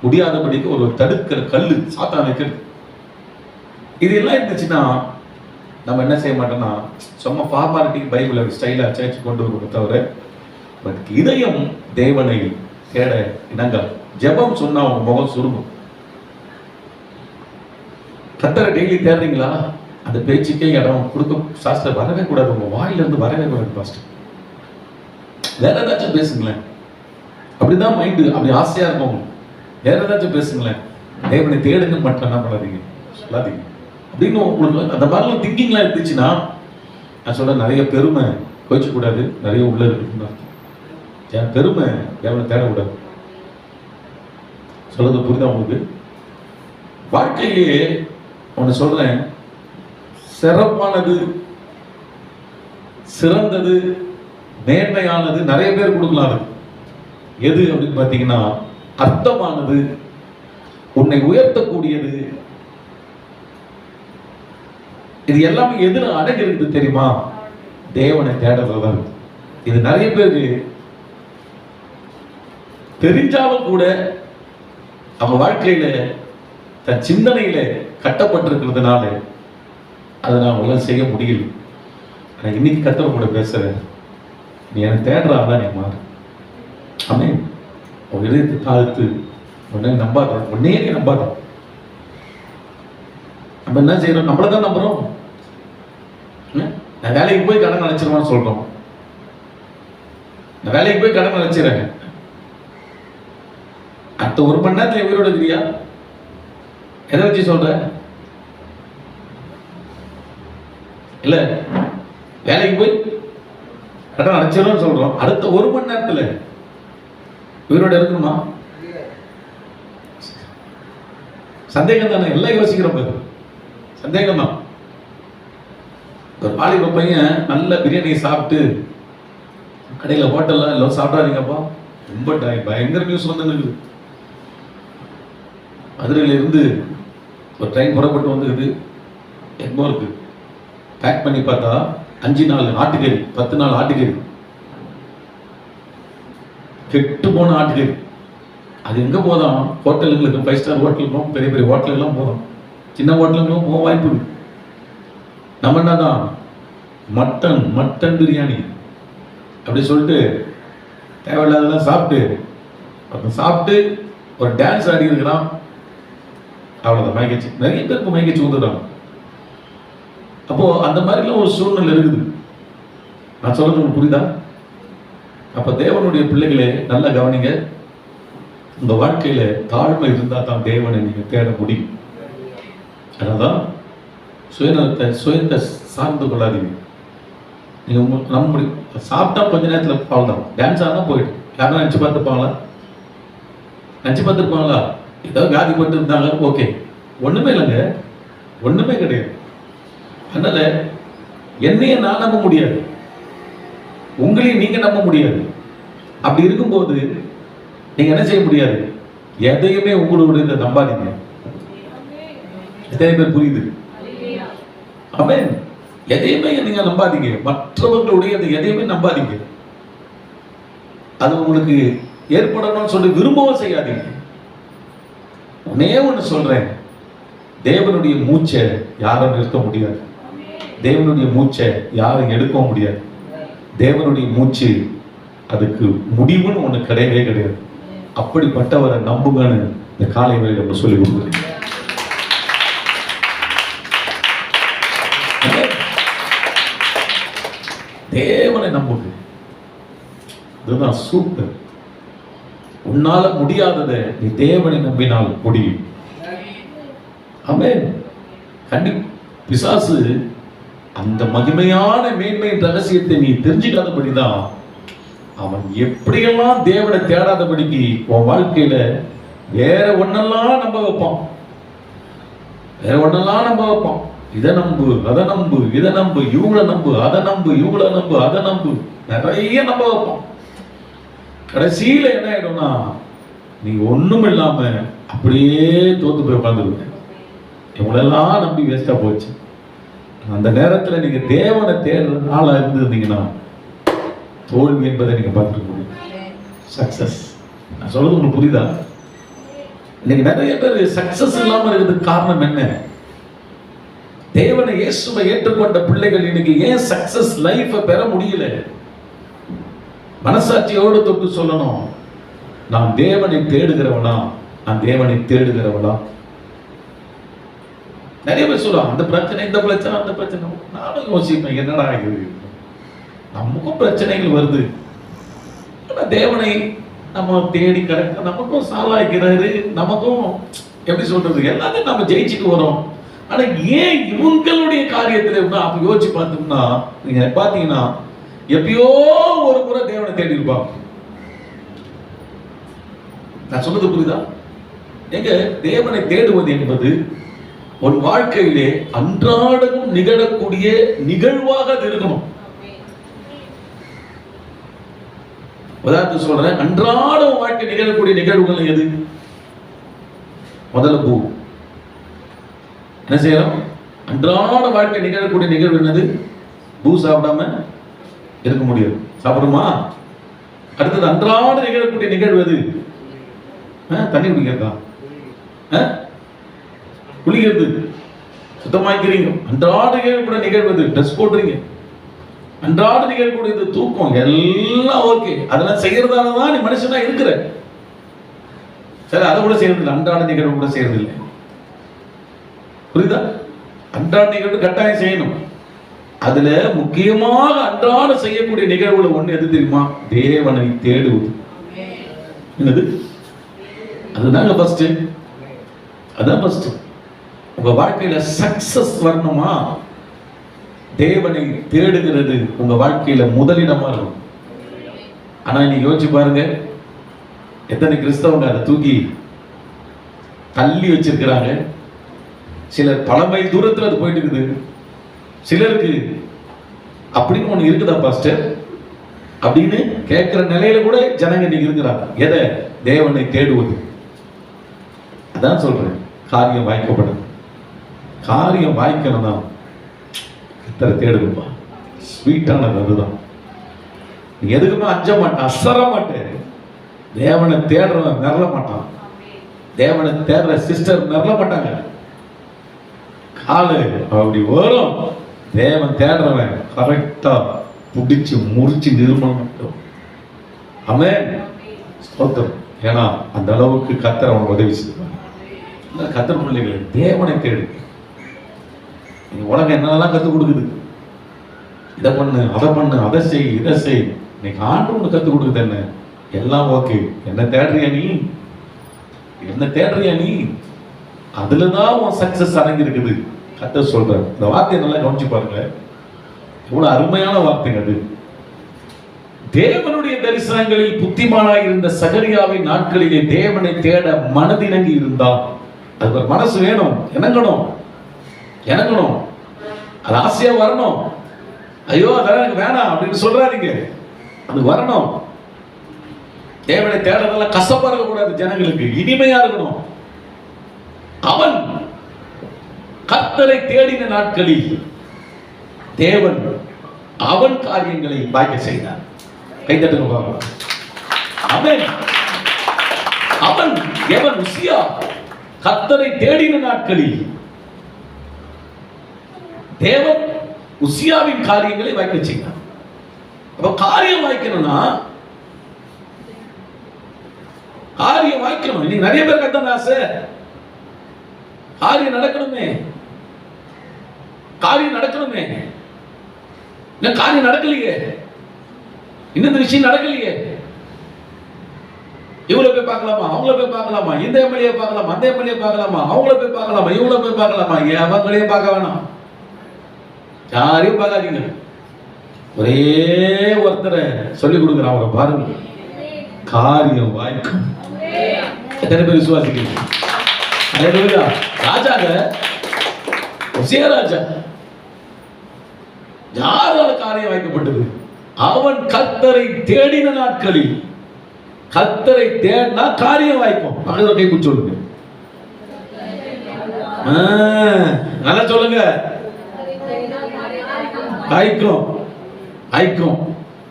Speaker 1: முடியாதபடிக்கு ஒரு தடுக்கிற கல்லு சாத்தான் வைக்கிறது. இது எல்லாம் இருந்துச்சுன்னா நம்ம என்ன செய்ய மாட்டோம்னா சும்மா ஃபார்மாலிட்டிக்கு பைபிளை ஸ்டைலா சேர்ச்சு கொண்டு வருவோம் தவிர, பட் இதயம் தேவனை தேட இணங்காது. ஜெபம் சொன்னா உங்க முகம் சுருங்கும். கர்த்தரை டெய்லி தேடுறீங்களா? அந்த பேச்சுக்கே இடம் கொடுக்க சாஸ்திரம் வரவே கூடாது, உங்க வாயில இருந்து வரவே கூடாது. பாஸ்டர் வேற ஏதாச்சும் பேசுங்களேன், அப்படிதான் மைண்டு அப்படி ஆசையா இருக்கும். வேற ஏதாச்சும் பேசுங்களேன், தேவனை தேடுங்க மட்டும் என்ன பண்ணாதீங்க, சொல்லாதீங்க அப்படின்னு உங்களுக்கு அந்த மாதிரிலாம் திங்கிங்லாம் இருந்துச்சுன்னா, நான் சொல்ல நிறைய பெருமை கோச்சு கூடாது, நிறைய உள்ள இருக்குன்னு அர்த்தம். பெருமை தேவனை தேடக்கூடாது. சொல்றது புரியுதா உங்களுக்கு? வாழ்க்கையிலேயே ஒன்று சொல்றேன், சிறப்பானது, சிறந்தது, மேன்மையானது நிறைய பேர் கொடுக்கலாம். எது அப்படின்னு பார்த்தீங்கன்னா அர்த்தமானது, உன்னை உயர்த்தக்கூடியது, இது எல்லாமே எதுல அடங்கி இருக்குது தெரியுமா? தேவனை தேடுறதுதான். இது நிறைய பேருக்கு தெரிஞ்சாலும் கூட அவங்க வாழ்க்கையில தன் சிந்தனையில கட்டப்பட்டிருக்கிறதுனால அதை நான் உங்களால் செய்ய முடியல. நான் இன்னைக்கு கர்த்தர் கூட பேசுறேன், நீ எனக்கு தேடுறாதான் நீ மாறு. ஆமே, உன் இதயத்தை தாழ்த்து உடனே நம்பாத, உடனே நீ நம்பாத. நம்ம என்ன செய்யறோம்? நம்மளதான் நம்புறோம். நான் வேலைக்கு போய் கடன் நினைச்சிருவான்னு சொல்றோம். நான் வேலைக்கு போய் கடன் நினைச்சிடறேன், அடுத்த ஒரு மணி நேரத்துல உயிரோட இருக்கிறியா? எதை வச்சு சொல்ற? இல்ல வேலைக்கு போய் கடன் அடைச்சிடும் சொல்றோம், அடுத்த 1 மணி நேரத்துல உயிரோட இருக்கணுமா? சந்தேகம் தானே, எல்லாம் யோசிக்கிறோம். சந்தேகம் தான். ஒரு வாலிப பையன் நல்ல பிரியாணி சாப்பிட்டு கடையில் ஹோட்டல்ல எல்லாம் சாப்பிடாதீங்கப்பா, ரொம்ப பயங்கர நியூஸ் வந்து மதுரையில இருந்து ஒரு ட்ரெயின் புறப்பட்டு வந்துருக்குது எக்மோருக்கு. பேக் பண்ணி பார்த்தா 5 நாள் ஆட்டுக்கறி, 10 நாள் ஆட்டுக்கறி, கெட்டு போன ஆட்டுக்கறி. அது எங்க போதான்? ஹோட்டலுங்களுக்கு, 5 ஸ்டார் ஹோட்டலுக்கும், பெரிய பெரிய ஹோட்டலுக்கெல்லாம் போதும், சின்ன ஹோட்டலுக்கும் போக வாய்ப்பு இருக்கு. நம்ம என்னதான் மட்டன் மட்டன் பிரியாணி அப்படி சொல்லிட்டு தேவையில்லாதெல்லாம் சாப்பிட்டு ஒரு டான்ஸ் ஆடி இருக்கிறான். அவ்வளோதான், மயக்கச்சு. நிறைய பேருக்கு மயக்கச்சு வந்துடுறாங்க. அப்போ அந்த மாதிரிலாம் ஒரு சூழ்நிலை இருக்குது. நான் சொல்றது உங்களுக்கு புரியுதா? அப்ப தேவனுடைய பிள்ளைகளே நல்லா கவனிங்க. உங்க வாழ்க்கையில தாழ்மை இருந்தா தான் தேவனை நீங்க தேட முடியும். அதான் சுயத்தை சார்ந்து கொள்ளாதீங்க. நீங்க நம்ப முடியும். சாப்பிட்டா கொஞ்ச நேரத்துல அவ்வளவுதான், டான்ஸ் ஆனா போயிடும். யாரும் நினைச்சு பார்த்துருப்பாங்களா? ஏதோ வியாதிப்பட்டு இருந்தாங்க, ஓகே. ஒண்ணுமே இல்லைங்க, ஒண்ணுமே கிடையாது. அதனால என்னைய நான் நம்ப முடியாது, உங்களையும் நீங்க நம்ப முடியாது. அப்படி இருக்கும்போது நீங்க என்ன செய்ய முடியாது? எதையுமே உங்களுடைய நம்பாதீங்க. எத்தனை பேர் புரியுது? ஆமென். எதையுமே நீங்க நம்பாதீங்க, மற்றவர்களுடைய எதையுமே நம்பாதீங்க. அது உங்களுக்கு ஏற்படணும்னு சொல்லி விரும்பவும் செய்யாதீங்க. ஒன்னே ஒன்று சொல்றேன், தேவனுடைய மூச்சை யாரும் நிறுத்த முடியாது, தேவனுடைய மூச்சை யாரும் எடுக்கவும் முடியாது. தேவனுடைய மூச்சு அதுக்கு முடிவுன்னு ஒண்ணு கிடையவே கிடையாது. அப்படிப்பட்டவரை நம்புங்கன்னு இந்த காலை வேளையில நம்ம சொல்லி கொடுக்குறேன். தேவனை நம்புங்க, இதுதான் சூப்பர். உன்னால முடியாததை நீ தேவனை நம்பினால் முடியும். ஆமென். பிசாசு அந்த மகிமையான மேன்மையின் ரகசியத்தை நீ தெரிஞ்சுக்காதபடிதான் அவன் எப்படியெல்லாம் தேவனை தேடாதபடிக்கு உன் வாழ்க்கையில வேற ஒன்னெல்லாம் நம்ப வைப்பான். இதை நம்பு, அதை நம்பு, இதை நம்பு, இவங்கள நம்பு, அதை நம்பு, இவங்கள நம்பு, அதை நம்பு, நிறைய நம்ப வைப்பான். கடைசியில என்ன ஆயிடும்னா நீ ஒண்ணும் இல்லாம அப்படியே தோத்து போய் உட்காந்துருக்க. இவங்களெல்லாம் நம்பி வேஸ்டா போச்சு. அந்த நேரத்துல நீங்க தேவனை தேடுற நாளா இருந்திருந்தீங்கன்னா தோல்வி என்பதை நீங்க பார்த்துக்க முடியும். சக்சஸ். நான் சொல்றது உங்களுக்கு புரியுதா? இன்னைக்கு நிறைய பேர் சக்சஸ் இல்லாம இருக்கிறதுக்கு காரணம் என்ன? தேவனை இயேசுவை ஏற்றுக்கொண்ட பிள்ளைகள் இன்னைக்கு ஏன் சக்சஸ் லைஃப பெற முடியல? மனசாட்சியோடு தொட்டு சொல்லணும், நான் தேவனை தேடுகிறவனா, நான் தேவனை தேடுகிறவனா. நிறைய பேர் சொல்லுவாங்க அந்த பிரச்சனை, இந்த பிரச்சனை, அந்த பிரச்சனை. நானும் யோசிப்பேன், என்னடா இது, நமக்கும் பிரச்சனைகள் வருது, தேவனை நம்ம தேடி கிடக்க நமக்கும் சாலாய்க்கிறாரு, நமக்கும் எப்படி சொல்றது, எல்லாத்தையும் நம்ம ஜெயிச்சுட்டு வரோம். ஆனா ஏன் இவங்களுடைய காரியத்துல அப்ப யோசிச்சு பார்த்தோம்னா நீங்க பாத்தீங்கன்னா எப்பயோ ஒரு முறை தேவனை தேடி இருப்பாங்க. நான் சொன்னது புரியுதா? எங்க தேவனை தேடுவது என்பது உன் வாழ்க்கையிலே அன்றாடமும் நிகழக்கூடிய நிகழ்வாக அது இருக்கணும். உதாரணத்துக்கு சொல்றேன், அன்றாட வாழ்க்கை நிகழக்கூடிய நிகழ்வுகள் எது? முதல்ல பூ என்ன செய்யறோம்? அன்றாட வாழ்க்கை நிகழக்கூடிய நிகழ்வு என்னது? பூ சாப்பிடாம இருக்க முடியாது, சாப்பிடுமா? அடுத்தது அன்றாட நிகழக்கூடிய நிகழ்வு எது? தண்ணி குடிக்கிறதா? குளிக்கிறது, சுத்தமாக்கிறீங்க. அன்றாட நிகழக்கூடிய நிகழ்வது ட்ரெஸ் போடுறீங்க, அன்றாட நிகழக்கூடியது தூக்கம், எல்லாம் ஓகே. அதெல்லாம் செய்யறதாலதான் நீ மனுஷனா இருக்கிற. சரி, அதை கூட செய்யறதில்லை, அன்றாட நிகழ்வு கூட செய்யறதில்லை. புரியுதா? அன்றாட நிகழ்வு கட்டாயம் செய்யணும். அதுல முக்கியமாக அன்றாட செய்யக்கூடிய நிகழ்வுல ஒண்ணு எது தெரியுமா? தேவனை தேடுவது. என்னது? அதுதாங்க ஃபர்ஸ்ட். அதான் ஃபர்ஸ்ட். உங்க வாழ்க்கையில சக்சஸ் வரணுமா? தேவனை தேடுகிறது உங்க வாழ்க்கையில முதலிடமா இருக்கும். ஆனா நீங்க யோசிச்சு பாருங்க, எத்தனை கிறிஸ்தவங்க அதை தூக்கி தள்ளி வச்சிருக்கிறாங்க. சிலர் பல மைல் தூரத்துல அது போயிட்டு இருக்குது. சிலருக்கு அப்படின்னு ஒண்ணு இருக்குதா பாஸ்டர் அப்படின்னு கேட்கிற நிலையில கூட ஜனங்க இன்னைக்கு இருக்கிறாங்க. எதை? தேவனை தேடுவது. அதான் சொல்றேன், காரியம் வாய்க்கப்படும். காரியம் வாய்க்கணும் தான் கர்த்தரை தேடுதுப்பா. ஸ்வீட்டானது அதுதான். நீ எதுக்குமே அஞ்ச மாட்டான், அசர மாட்டேன். தேவனை தேடுறவன் மிரள மாட்டான். தேவனை தேடுற சிஸ்டர் மிரள மாட்டாங்க. காலு அப்படி வரும். தேவன் தேடுறவன் கரெக்டா புடிச்சு முறிச்சு நிர்மணம். ஆமென். ஸ்தோத்திரம். ஏன்னா அந்த அளவுக்கு கர்த்தர் அவன் உதவி செய்வான். கர்த்தர் பிள்ளைகள் தேவனை தேடு. உலகம் என்னெல்லாம் கற்றுக் கொடுக்குது, இதை பண்ணு, அதை பண்ணு, அதை செய், இதை செய். இன்னைக்கு ஆண்டவனுக்கு கற்றுக் கொடுக்குது என்ன? எல்லாம் ஓகே. என்ன தேடுறியா நீ? என்ன தேடுறியா நீ? அதுலதான் உன் சக்சஸ் அடங்கி இருக்குது. கர்த்தர் சொல்ற இந்த வார்த்தையை நல்லா கவனிச்சு பாருங்க. எவ்வளவு அருமையான வார்த்தைங்க அது. தேவனுடைய தரிசனங்களில் புத்திமானாய் இருந்த சகரியாவின் நாட்களிலே தேவனை தேட மனதிணங்கி இருந்தான். அது ஒரு மனசு வேணும், இணங்கணும், இணங்கணும். அது ஆசையா வரணும். ஐயோ அதெல்லாம் எனக்கு வேணாம் அப்படின்னு சொல்றாதீங்க. அது வரணும். தேவனை தேடுறதெல்லாம் கசப்பா இருக்கக்கூடாது, ஜனங்களுக்கு இனிமையா இருக்கணும். அவன் கர்த்தரை தேடின நாட்களில் தேவன் அவன் காரியங்களை வாய்க்க செய்தார். கைதட்டுங்க பாருங்க. அவன் அவன் எவன்? உசியா கர்த்தரை தேடின நாட்களில் தேவன் உசியாவின் காரியங்களை வாய்க்க செய்தார். அப்ப காரியம் வாய்க்கணும்னா காரியம் வாய்க்கணும். இன்னைக்கு நிறைய பேர் கத்தன ஆசை, காரியம் நடக்கணுமே, காரியம் நடக்கணுமே. காரியம் நடக்கலையே, இன்னும் விஷயம் நடக்கலையே. இவங்கள போய் பார்க்கலாமா, அவங்கள போய் பார்க்கலாமா, இந்த எம்எல்ஏ பார்க்கலாமா, அந்த எம்எல்ஏ பார்க்கலாமா, அவங்கள போய் பார்க்கலாமா, இவங்கள போய் பார்க்கலாமா. அவங்களையும் பார்க்க வேணாம், யாரையும் பார்க்காதீங்க. ஒரே ஒருத்தரை சொல்லிக் கொடுக்குற அவரை பாருங்க, காரியம் வாய்க்கும். எத்தனை பேர் விசுவாசிக்கிறீங்க? ராஜாங்க உசியா ராஜா யாரால காரியம் வாய்க்கப்பட்டது? அவன் கர்த்தரை தேடின நாட்களில். கர்த்தரை தேடினா காரியம் வாய்க்கும். மகளிர் கை பிடிச்சு சொல்லுங்க, நல்லா சொல்லுங்க. வாய்க்கும், வாய்க்கும்.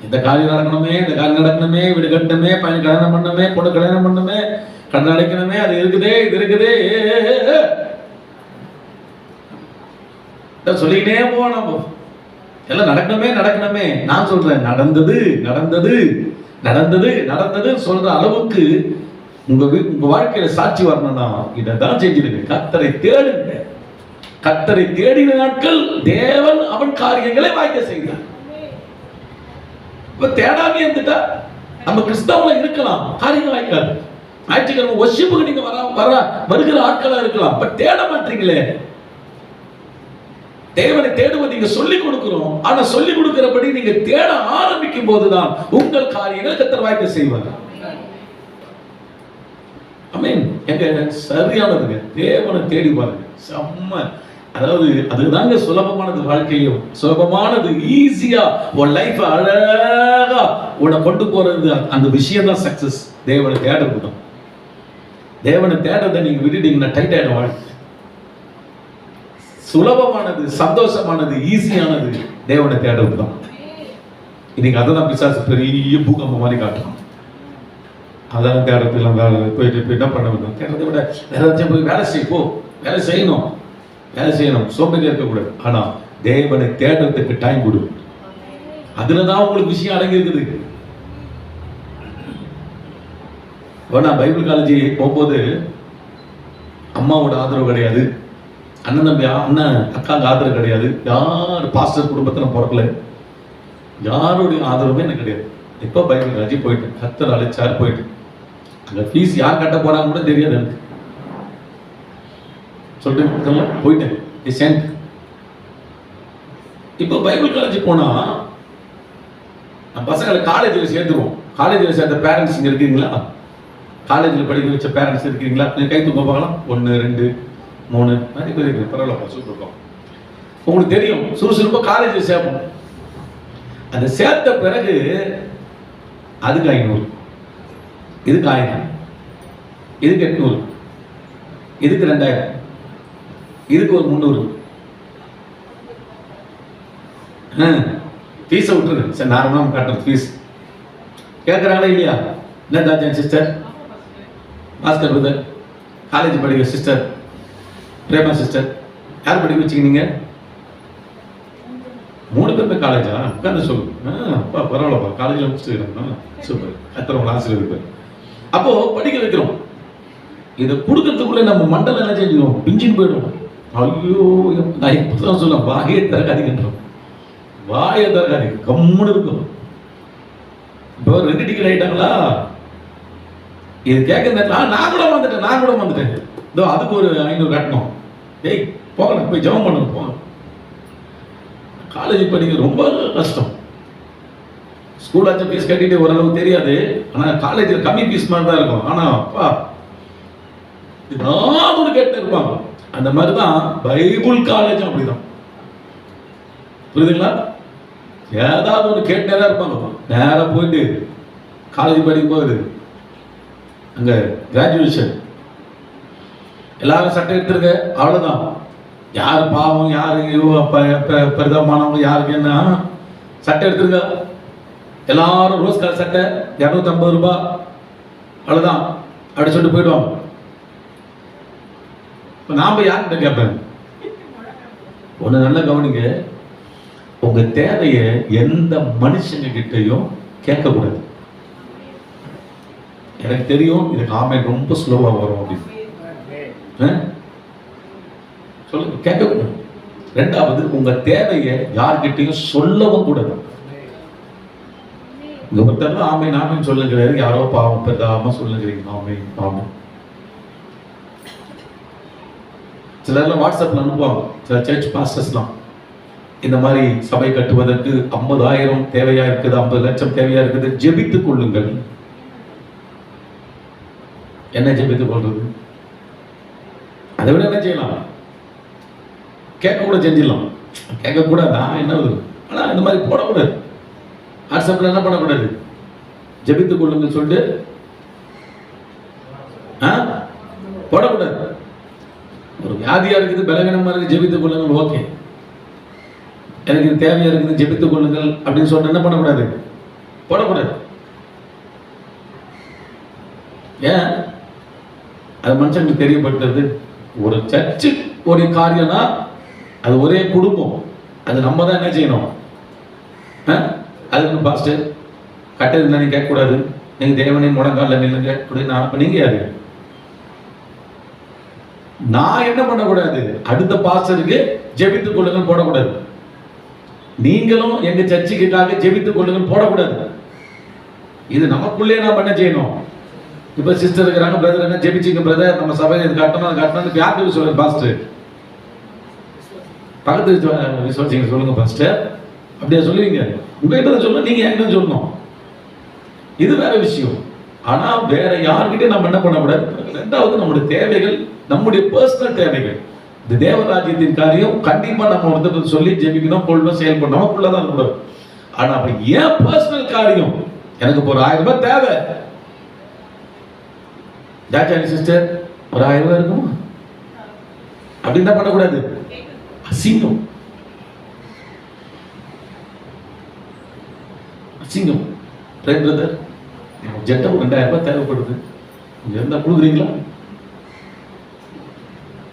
Speaker 1: இந்த காரியம் நடக்கணுமே, இந்த காரியம் நடக்கணுமே, வீடு கட்டணுமே, பையன் கல்யாணம் பண்ணணுமே, பொண்ணு கல்யாணம் பண்ணணுமே, கடன் அடைக்கணுமே, அது இருக்குதே, இது இருக்குதே, சொல்லிக்கிட்டே போனோம். எல்லாம் நடக்கணுமே, நடக்கணுமே. நான் சொல்றேன், நடந்தது நடந்தது நடந்தது நடந்தது சொல்ற அளவுக்கு உங்க வாழ்க்கையில சாட்சி வரணும்னா இதான் செஞ்சிருங்க. கர்த்தரை தேடுங்க. கர்த்தரை தேடின நாட்கள் தேவன் அவன் காரியங்களை வாய்க்க செய்தார். இப்ப தேடாமே இருந்துட்டா நம்ம கிறிஸ்தவங்கள இருக்கலாம், காரியங்கள் வாய்க்காது. ஞாயிற்றுக்கிழமை வர்ஷிப்புக்கு நீங்க வருகிற ஆட்களா இருக்கலாம், பட் தேட மாட்டீங்களே. தேவனை தேடுவது நீங்க சொல்லிக் கொடுக்கிறோம், ஆனா சொல்லிக் கொடுக்கிறபடி நீங்க தேட ஆரம்பிக்கும் போதுதான் உங்கள் காரியங்கள் கர்த்தர் வாய்க்க செய்வார். ஆமென். எங்க சரியானதுங்க, தேவனை தேடி பாருங்க. செம்ம. அதாவது அதுதாங்க சுலபமானது. வாழ்க்கையும் சுலபமானது, ஈஸியா உன் லைஃப் அழகா உன்னை கொண்டு போறது அந்த விஷயம் தான் சக்சஸ். தேவனை தேடுறது தான். தேவனை தேடுறதை நீங்க விட்டுட்டீங்கன்னா டைட் ஆயிடும் வாழ்க்கை. சுலபமானது, சந்தோஷமானது, ஈஸியானது தேவனை தேடுறது தான். இன்னைக்கு அதை தான் பிசாசு பெரிய பூகம்பம் மாதிரி காட்டலாம். அதெல்லாம் தேடுறதுலாம் போயிட்டு என்ன பண்ண முடியும்? தேடுறதை விட வேற ஏதாச்சும் போய் வேலை செய்ய, வேலை செய்யணும், வேலை செய்யணும், சோம்பேறியா இருக்கக்கூடாது. ஆனா தேவனை தேடுறதுக்கு டைம் கொடு. அதுலதான் உங்களுக்கு விஷயம் அடங்கி இருக்குது. நான் பைபிள் காலேஜ் போகும்போது அம்மாவோட ஆதரவு கிடையாது, அண்ணன் தம்பி அண்ணன் அக்காங்க ஆதரவு கிடையாது, யார் பாஸ்டர் குடும்பத்தில் பிறக்கல, யாருடைய ஆதரவுமே எனக்கு கிடையாது. இப்போ பைபிள் காலேஜ் போயிட்டு கர்த்தர் அழைச்சார், போயிட்டு அந்த ஃபீஸ் யார் கட்ட போறாங்க கூட தெரியாது எனக்கு. சொல்லிட்டு போயிட்டேன். இப்போ பைபிள் காலேஜ் போனா நம்ம பசங்களை காலேஜில் சேர்த்துருவோம். காலேஜில் சேர்த்த பேரண்ட்ஸ் இங்கே இருக்கீங்களா? காலேஜில் படிக்க வச்ச பேரண்ட்ஸ் இருக்கீங்களா? நீங்கள் கை தூக்க பார்க்கலாம். 1 2 3 நிறைய பேர் இருக்கு. பரவாயில்ல, சூப்பர். உங்களுக்கு தெரியும், சுறுசுறுப்பாக காலேஜில் சேர்ப்போம். அந்த சேர்த்த பிறகு அதுக்கு 500, இதுக்கு 1000, இதுக்கு 800, இதுக்கு 2000, இதுக்கு ஒரு 300. ஃபீஸை விட்டுருங்க சார். நார்மலாக காட்டுறது ஃபீஸ் கேட்குறாங்களா இல்லையா? என்ன தாஜன் சிஸ்டர், பாஸ்கர் பிரதர், காலேஜ் படிக்கிற சிஸ்டர் பிரேமா சிஸ்டர், யார் படிக்க வச்சிங்க நீங்கள்? 3 பேருமே காலேஜா? உட்காந்து சொல்லு. அப்பா பரவாயில்லப்பா, காலேஜில் முடிச்சுட்டு சூப்பர், எத்தனை ஆசிரியர் இருப்பார். அப்போ படிக்க வைக்கிறோம். இதை கொடுக்கறதுக்குள்ள நம்ம மண்டலம் என்ன செஞ்சுக்கணும்? பிஞ்சின்னு போயிடும். ஐயோ, நான் இப்பதான் சொல்ல வாயை தரகாதிக்கின்றோம். வாயை தரகாதி கம்முன்னு இருக்கும். இப்போ 2 டிக்கெட் ஆயிட்டாங்களா? இது கேட்க நேரத்தில் நான் கூட வந்துட்டேன். இதோ அதுக்கு ஒரு 500 கட்டணும். டேய் போகல, போய் ஜெபம் பண்ணுங்க போங்க. காலேஜ் படிக்க ரொம்ப கஷ்டம். ஸ்கூல் ஆச்சு ஃபீஸ் கட்டிட்டு ஓரளவுக்கு தெரியாது. ஆனால் காலேஜில் கம்மி ஃபீஸ் மாதிரி தான் இருக்கும். ஆனால் அப்பா ஏதாவது ஒன்று கேட்டு இருப்பாங்க. அந்த மாதிரி தான் பைபிள் காலேஜும் அப்படிதான். புரியுதுங்களா? ஏதாவது ஒன்று கேட்டே தான் இருப்பாங்க. நேராக போயிட்டு காலேஜ் படிக்கும் போது அங்கே கிராஜுவேஷன் எல்லாரும் சட்டை எடுத்துருங்க, அவ்வளோதான். யார் பாவம், யாரு பிரதமானவங்க, யாருக்கு என்ன சட்டை எடுத்துருங்க. எல்லாரும் ரோஸ் கலர் சட்டை 250 ரூபாய், அவ்வளோதான் அப்படி சொல்லிட்டு போயிடுவாங்க. இப்போ நாம யார்கிட்ட கேட்பேன்? ஒன்று நல்லா கவனிங்க, உங்க தேவையை எந்த மனுஷங்க கிட்டையும் கேட்கக்கூடாது. எனக்கு தெரியும் இதுக்கு ஆமென் ரொம்ப ஸ்லோவா வரும் அப்படின்னு சொல்லுங்க, கேட்கக்கூடாது. 2வது, உங்க தேவையை யார்கிட்டையும் சொல்லவும் கூடாது. இங்க ஒருத்தர் ஆமென் ஆமென் சொல்லுங்கிறாரு, யாரோ பாவம் பெருதாம சொல்லுங்கிறீங்க ஆமென் ஆமென். சிலர்லாம் வாட்ஸ்அப்ல அனுப்புவாங்க, சில சர்ச் பாஸ்டர்ஸ்லாம் இந்த மாதிரி சபை கட்டுவதற்கு 50,000 தேவையா இருக்குது, 50 லட்சம் தேவையா இருக்குது, ஜெபித்துக் கொள்ளுங்கள். என்ன ஜெபித்துக் கொள்றது? அதை விட என்ன செய்யலாம்? கேட்க கூட செஞ்சிடலாம். கேட்க கூடாதா என்ன? ஆனா இந்த மாதிரி போடக்கூடாது. வாட்ஸ்அப்ல என்ன பண்ணக்கூடாது? ஜெபித்துக் கொள்ளுங்கள் சொல்லிட்டு போடக்கூடாது. ஒரு வியாதியா இருக்குது, பலவீனமா இருக்குது, ஜெபித்துக் கொள்ளுங்கள். ஓகே, எனக்கு இது தேவையா இருக்குது, ஜெபித்துக் கொள்ளுங்கள் அப்படின்னு சொல்லிட்டு என்ன பண்ணக்கூடாது? போடக்கூடாது. ஏன்? அது மனுஷங்களுக்கு தெரியப்பட்டது. ஒரு சர்ச்சு ஒரு காரியம்னா அது ஒரே குடும்பம், அது நம்ம தான் என்ன செய்யணும்? அதுக்கு பாஸ்டர் கட்டது நீங்க கேட்கக்கூடாது, நீங்க தேவனின் முடங்கால நில்லுங்க அப்படின்னு. அப்ப நீங்க யாரு? நான் என்ன பண்ணக்கூடாது? அடுத்த பாஸ்டருக்கு ஜெபித்துக் கொள்ளுங்கள் போடக்கூடாது. நீங்களும் எங்க சர்ச்சுக்காக ஜெபித்துக் கொள்ளுங்கள் போடக்கூடாது. இது நமக்குள்ளே நாம் என்ன செய்யணும்? இப்ப சிஸ்டர் இருக்கிறாங்க, பிரதர் என்ன ஜெபிச்சிங்க பிரதர், நம்ம சபையில் இது கட்டணும் கட்டணும் யாருக்கு சொல்லுங்க பாஸ்டர்? பக்கத்து விசுவாசிங்க சொல்லுங்க பாஸ்டர், அப்படியா சொல்லுவீங்க? உங்ககிட்ட சொல்லணும், நீங்க என்கிட்ட சொல்லணும். இது வேற விஷயம். ஆனா வேற யார்கிட்ட நம்ம என்ன பண்ணக்கூடாது? 2வது, நம்முடைய தேவைகள், நம்முடைய பர்சனல் தேவைகள். இந்த தேவராஜ்யத்தின் காரியம் கண்டிப்பா நம்ம ஒருத்தர் சொல்லி ஜெபிக்கணும், கொள்ளணும், செயல்படணும், நமக்குள்ளதான் இருக்கக்கூடாது. ஆனா அப்ப ஏன் பர்சனல் காரியம்? எனக்கு இப்போ ஒரு 1000 ரூபாய் தேவை, ஜாச்சாரி சிஸ்டர் ஒரு 1000 ரூபாய் இருக்குமா அப்படி என்ன பண்ணக்கூடாது? அசிங்கம், அசிங்கம். பிரதர் ஜெட்டா 2000 ரூபாய் தேவைப்படுது, இங்க இருந்தா கொடுக்குறீங்களா?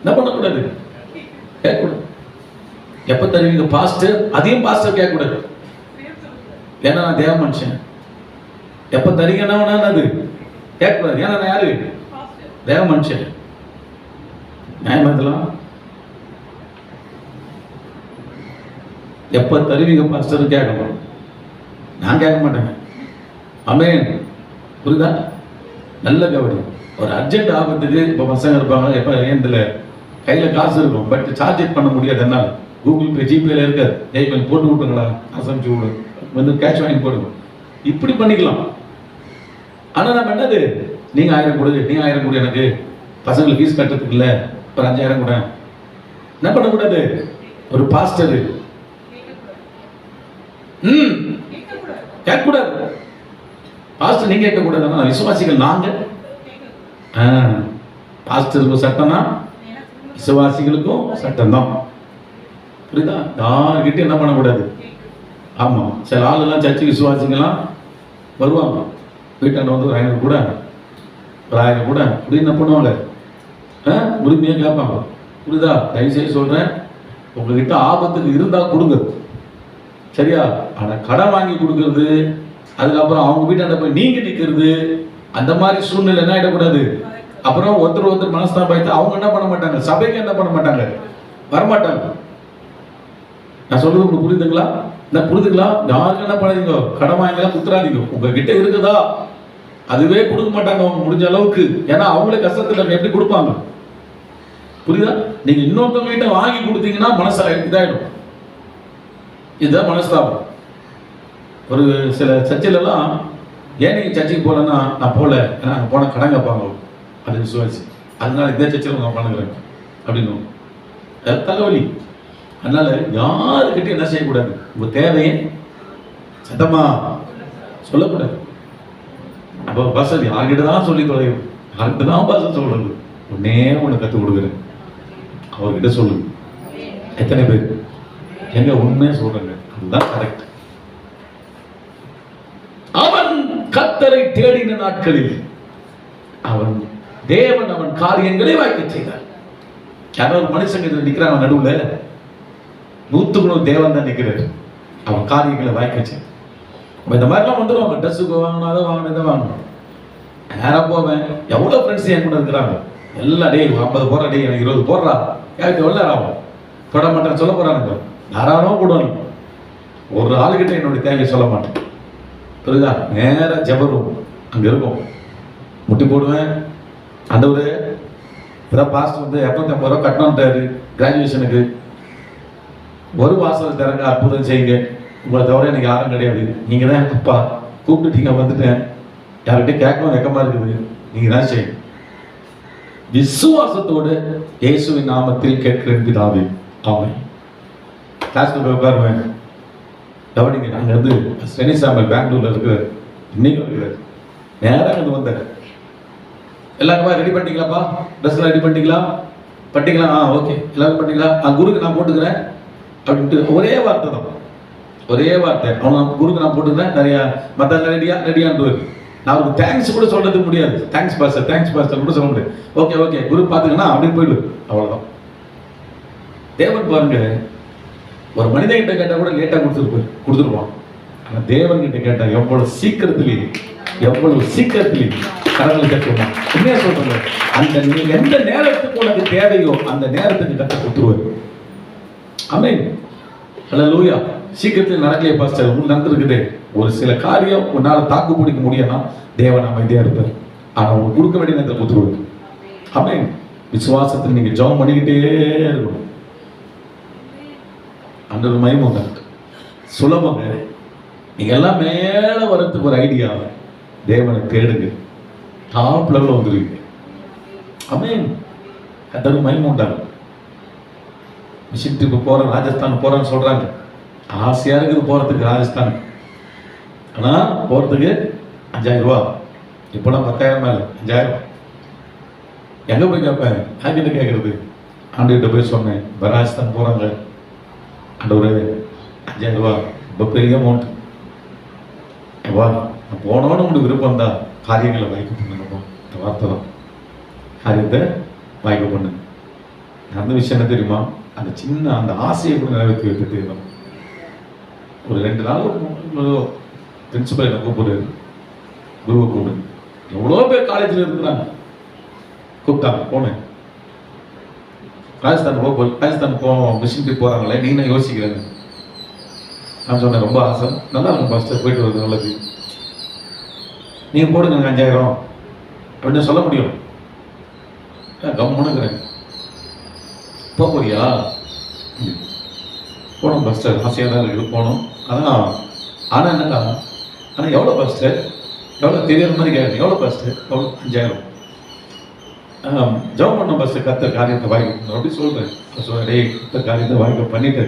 Speaker 1: என்ன பண்ணக்கூடாது? கேட்கக்கூடாது. எப்ப தருவீங்க பாஸ்டர்? அதையும் பாஸ்டர் கேட்கக்கூடாது. ஏன்னா நான் தேவ மனுஷன். எப்ப தரீங்கன்னா அது கேட்கக்கூடாது. ஏன்னா நான் யாரு? தேவ மனுஷன். நியாயமாதலாம். எப்ப தருவீங்க பாஸ்டர் கேட்கணும், நான் கேட்க மாட்டேங்க. ஆமென். புரியுதா? நல்ல கவனி. ஒரு அர்ஜென்ட் ஆபத்துக்கு இப்போ பசங்க இருப்பாங்க, எப்போ ஏந்தில் கையில் காசு இருக்கும், பட் சார்ஜ் பண்ண முடியாது. என்னால் கூகுள் பே ஜிபேல இருக்காது, ஏய்மெயில் போட்டு விட்டுங்களா, அசம்பிச்சு விடு, வந்து கேஷ் வாங்கி போடுங்க, இப்படி பண்ணிக்கலாம். ஆனா நம்ம என்னது, நீங்க 1000 கொடு, நீங்க 1000 கொடு, எனக்கு பசங்களுக்கு ஃபீஸ் கட்டுறதுக்கு இல்லை, ஒரு 5000 கூட என்ன பண்ணக்கூடாது. ஒரு பாஸ்டர் கேட்கக்கூடாது, பாஸ்டர் நீங்க கேட்கக்கூடாது, விசுவாசிகள் நாங்க. பாஸ்டருக்கும் சட்டம்னா விசுவாசிகளுக்கும் சட்டம் தான். புரியுதா? யார்கிட்ட என்ன பண்ணக்கூடாது. ஆமா, சில ஆளுலாம் சர்ச்சை விசுவாசிங்கெல்லாம் வருவாங்க, வீட்டாண்ட வந்து ஒரு 500 கூட, ஒரு 1000 கூட அப்படின்னு என்ன பண்ணுவாங்க, உரிமையாக கேட்பாங்க. புரியுதா? தயவுசெய்து சொல்றேன், உங்ககிட்ட ஆபத்துக்கு இருந்தா கொடுங்க, சரியா? ஆனா கடன் வாங்கி கொடுக்கறது, அதுக்கப்புறம் அவங்க வீட்டாண்ட போய் நீங்க நிக்கிறது, அந்த மாதிரி சூழ்நிலை என்ன ஆயிடக்கூடாது. அப்புறம் ஒருத்தர் மனஸ்தாபாயத்தை அவங்க என்ன பண்ண மாட்டாங்க, சபைக்கு என்ன பண்ண மாட்டாங்க, வரமாட்டாங்க. நான் சொல்றது உங்களுக்கு புரியுதுங்களா? என்ன புரியுதுங்களா? யாருக்கு என்ன பண்ணாதீங்க, கடன் வாங்கலாம் குத்துறாதீங்க. உங்ககிட்ட இருக்குதா அதுவே கொடுக்க மாட்டாங்க அவங்க முடிஞ்ச அளவுக்கு. ஏன்னா அவங்களே கஷ்டத்துல எப்படி கொடுப்பாங்க, புரியுதா? நீங்க இன்னொருத்தவங்க கிட்ட வாங்கி கொடுத்தீங்கன்னா மனசு இதாயிடும். இதுதான் மனஸ்தாபம். ஒரு சில சர்ச்சையில எல்லாம், ஏன் நீங்க சர்ச்சைக்கு போலன்னா, நான் போல, ஏன்னா அங்க போன கடன் கேட்பாங்க, அது விசுவாசி, அதனால இதே சர்ச்சையில் நான் பண்ணுறேன் அப்படின்னு தலைவலி. அதனால யாருக்கிட்ட என்ன செய்யக்கூடாது, உங்க தேவையை சத்தமா சொல்லக்கூடாது. அப்போ பாசல் யார்கிட்ட தான் சொல்லி தொலையும், யார்கிட்ட தான் பாசல் சொல்றது, ஒன்னே ஒன்று கற்றுக் கொடுக்குறேன், அவர்கிட்ட சொல்லுங்க. எத்தனை பேர் எங்க உண்மையை சொல்றாங்க, அதுதான் கரெக்ட். அவன் கர்த்தரை தேடின நாட்களில் அவன் தேவன் அவன் காரியங்களை வாய்க்க செய்தார். யாரோ ஒரு மனுஷங்க இதுல நிக்கிறாங்க, நடுவுல 100 தேவன் தான் நிக்கிறாரு, அவன் காரியங்களை வாய்க்க செய்தார். இந்த மாதிரிலாம் வந்துடுவாங்க, ட்ரெஸ்ஸுக்கு வாங்கணும், அதை வாங்கணும், இதை வாங்கணும். நேரம் போவேன், எவ்வளோ ஃப்ரெண்ட்ஸ் என் கூட இருக்கிறாங்க, எல்லாம் டே 50 போடுறா, டே எனக்கு 20 போடுறா, எனக்கு எவ்வளோ நேரம் ஆகும், தொட மாட்டேன்னு சொல்ல போறாங்க. தாராளமாக போடுவாங்க. ஒரு ஆளுகிட்ட என்னுடைய தேவையை சொல்ல மாட்டேன், புரியுதா? நேராக ஜெபரும் அங்கே இருக்கும், முட்டி போடுவேன். அந்த ஒரு இப்போதான் பாஸ்ட் வந்து 250 ரூபா கட்டணுன்றாரு கிராஜுவேஷனுக்கு, ஒரு வாசல் திறங்க, அற்புதம் செய்யுங்க, உங்களை தவிர எனக்கு யாரும் கிடையாது, நீங்க தான் எனக்கு அப்பா, கூப்பிட்டுட்டீங்க, வந்துட்டேன், யார்கிட்ட கேட்கவும் வெக்கமா இருக்குது, நீங்க தான் செய்யுங்க. விசுவாசத்தோடு இயேசுவின் நாமத்தில் கேட்கிறேன் பிதாவே, ஆமென். கிளாஸ்க்கு போய் உட்காருவேன், கவனிங்க. அங்க இருந்து ஸ்டெனி சாம்பல் பெங்களூர்ல இருக்கிறார், இன்னைக்கும் இருக்கிறார். நேராக அங்கே வந்தார், எல்லாருக்குமா ரெடி பண்ணிட்டீங்களாப்பா, ட்ரெஸ்லாம் ரெடி பண்ணிட்டீங்களா, பண்ணிட்டீங்களா, ஓகே, எல்லாரும் பண்ணிட்டீங்களா, குருக்கு நான் போட்டுக்கிறேன் அப்படின்ட்டு ஒரே வார்த்தை தான், ஒரே வார்த்தை. அவன் குருக்கு நான் போட்டுக்கிறேன், நிறைய மற்ற ரெடியான்ட்டு நான் அவருக்கு தேங்க்ஸ் கூட சொல்றதுக்கு முடியாது, தேங்க்ஸ் பாஸ்டர், தேங்க்ஸ் பாஸ்டர் கூட சொல்ல முடியாது. ஓகே ஓகே குரு பார்த்துக்கன்னா அப்படின்னு போயிடுது, அவ்வளோதான். தேவன் பாருங்க, ஒரு மனிதன் கிட்ட கேட்டால் கூட லேட்டாக கொடுத்துருவான். ஆனால் தேவன் கிட்ட கேட்டால் எவ்வளவு சீக்கிரத்திலே கடவுளை கற்றுமா. உண்மையா சொல்றாங்க, அந்த நீ எந்த நேரத்துக்கு உனக்கு தேவையோ அந்த நேரத்துக்கு கற்று கொடுத்துருவாரு. ஆமென், ஹல்லேலூயா. சீக்கிரத்தில் நடக்கலையே பாஸ்டர், உங்களுக்கு நடந்திருக்குது, ஒரு சில காரியம் உன்னால தாக்கு பிடிக்க முடியும்னா தேவன் அமைதியா இருப்பார், ஆனா உங்களுக்கு கொடுக்க வேண்டிய நேரத்தை கொடுத்துருவாரு. ஆமென். விசுவாசத்தில் நீங்க ஜெபம் பண்ணிக்கிட்டே இருக்கணும். அந்த ஒரு மகிமை இருக்கு, சுலபங்க. நீங்க எல்லாம் மேல வரத்துக்கு ஒரு ஐடியா, தேவனை தேடுங்க, டாப் லெவலில் வந்துருவீங்க. ஆமென். அந்த ஒரு மகிமை உண்டாகும். மிஷின் ட்ரிப்பு போறேன், ராஜஸ்தான் போறேன்னு சொல்றாங்க, ஆசையா இருக்குது போறதுக்கு ராஜஸ்தான். ஆனா போறதுக்கு 5000 ரூபா, இப்பெல்லாம் 10,000 மேல 5000. எங்க போய் கேட்பேன், யார்கிட்ட கேட்கறது? ஆண்டுகிட்ட போய் சொன்னேன், ராஜஸ்தான் போறாங்க ஆண்டவரே 5000 ரூபா, ரொம்ப பெரிய அமௌண்ட், வா நான் போனோன்னு உங்களுக்கு விருப்பம் தான், காரியங்களை வாய்க்க பண்ணணுமா, இந்த வார்த்தை தான், காரியத்தை வாய்க்க பண்ணு. அந்த விஷயம் என்ன தெரியுமா, அந்த சின்ன அந்த ஆசையை கூட நிறைவேற்றி வைக்க தெரியும். ஒரு 2 நாள் பிரின்சிபல் என்ன கூப்பிடுறாரு, குருவை கூப்பிடு, எவ்வளோ பேர் காலேஜில் இருக்கிறாங்க, கூப்பிட்டாங்க, போனேன். ராஜஸ்தான் போவோம், மிஷின் ட்ரிப் போகிறாங்களே, நீ என்ன யோசிக்கிறேங்க? நான் சொன்னேன், ரொம்ப ஆசை, நல்லா இருக்கும் பாஸ்டர், போயிட்டு வருது, நல்லது, நீங்கள் போடுங்க 5000 அப்படின்னு சொல்ல முடியும். கம்முன்னுங்கிறேன், போறியா? போனோம் பஸ்டர், ஆசையாக தான் இருக்குது போனோம். அதான் ஆனால் என்னடா, ஆனால் எவ்வளோ பஸ்டர், எவ்வளோ தெரியாத மாதிரி கேட்குறேன், எவ்வளோ பஸ்டர், எவ்வளோ 5000. ஜெபம் பண்ணோம் பஸ்டர், கர்த்தர் காரியத்தை வாய்க்க அப்படி சொல்கிறேன். டேய் கர்த்தர் காரியத்தை வாய்க்க பண்ணிட்டு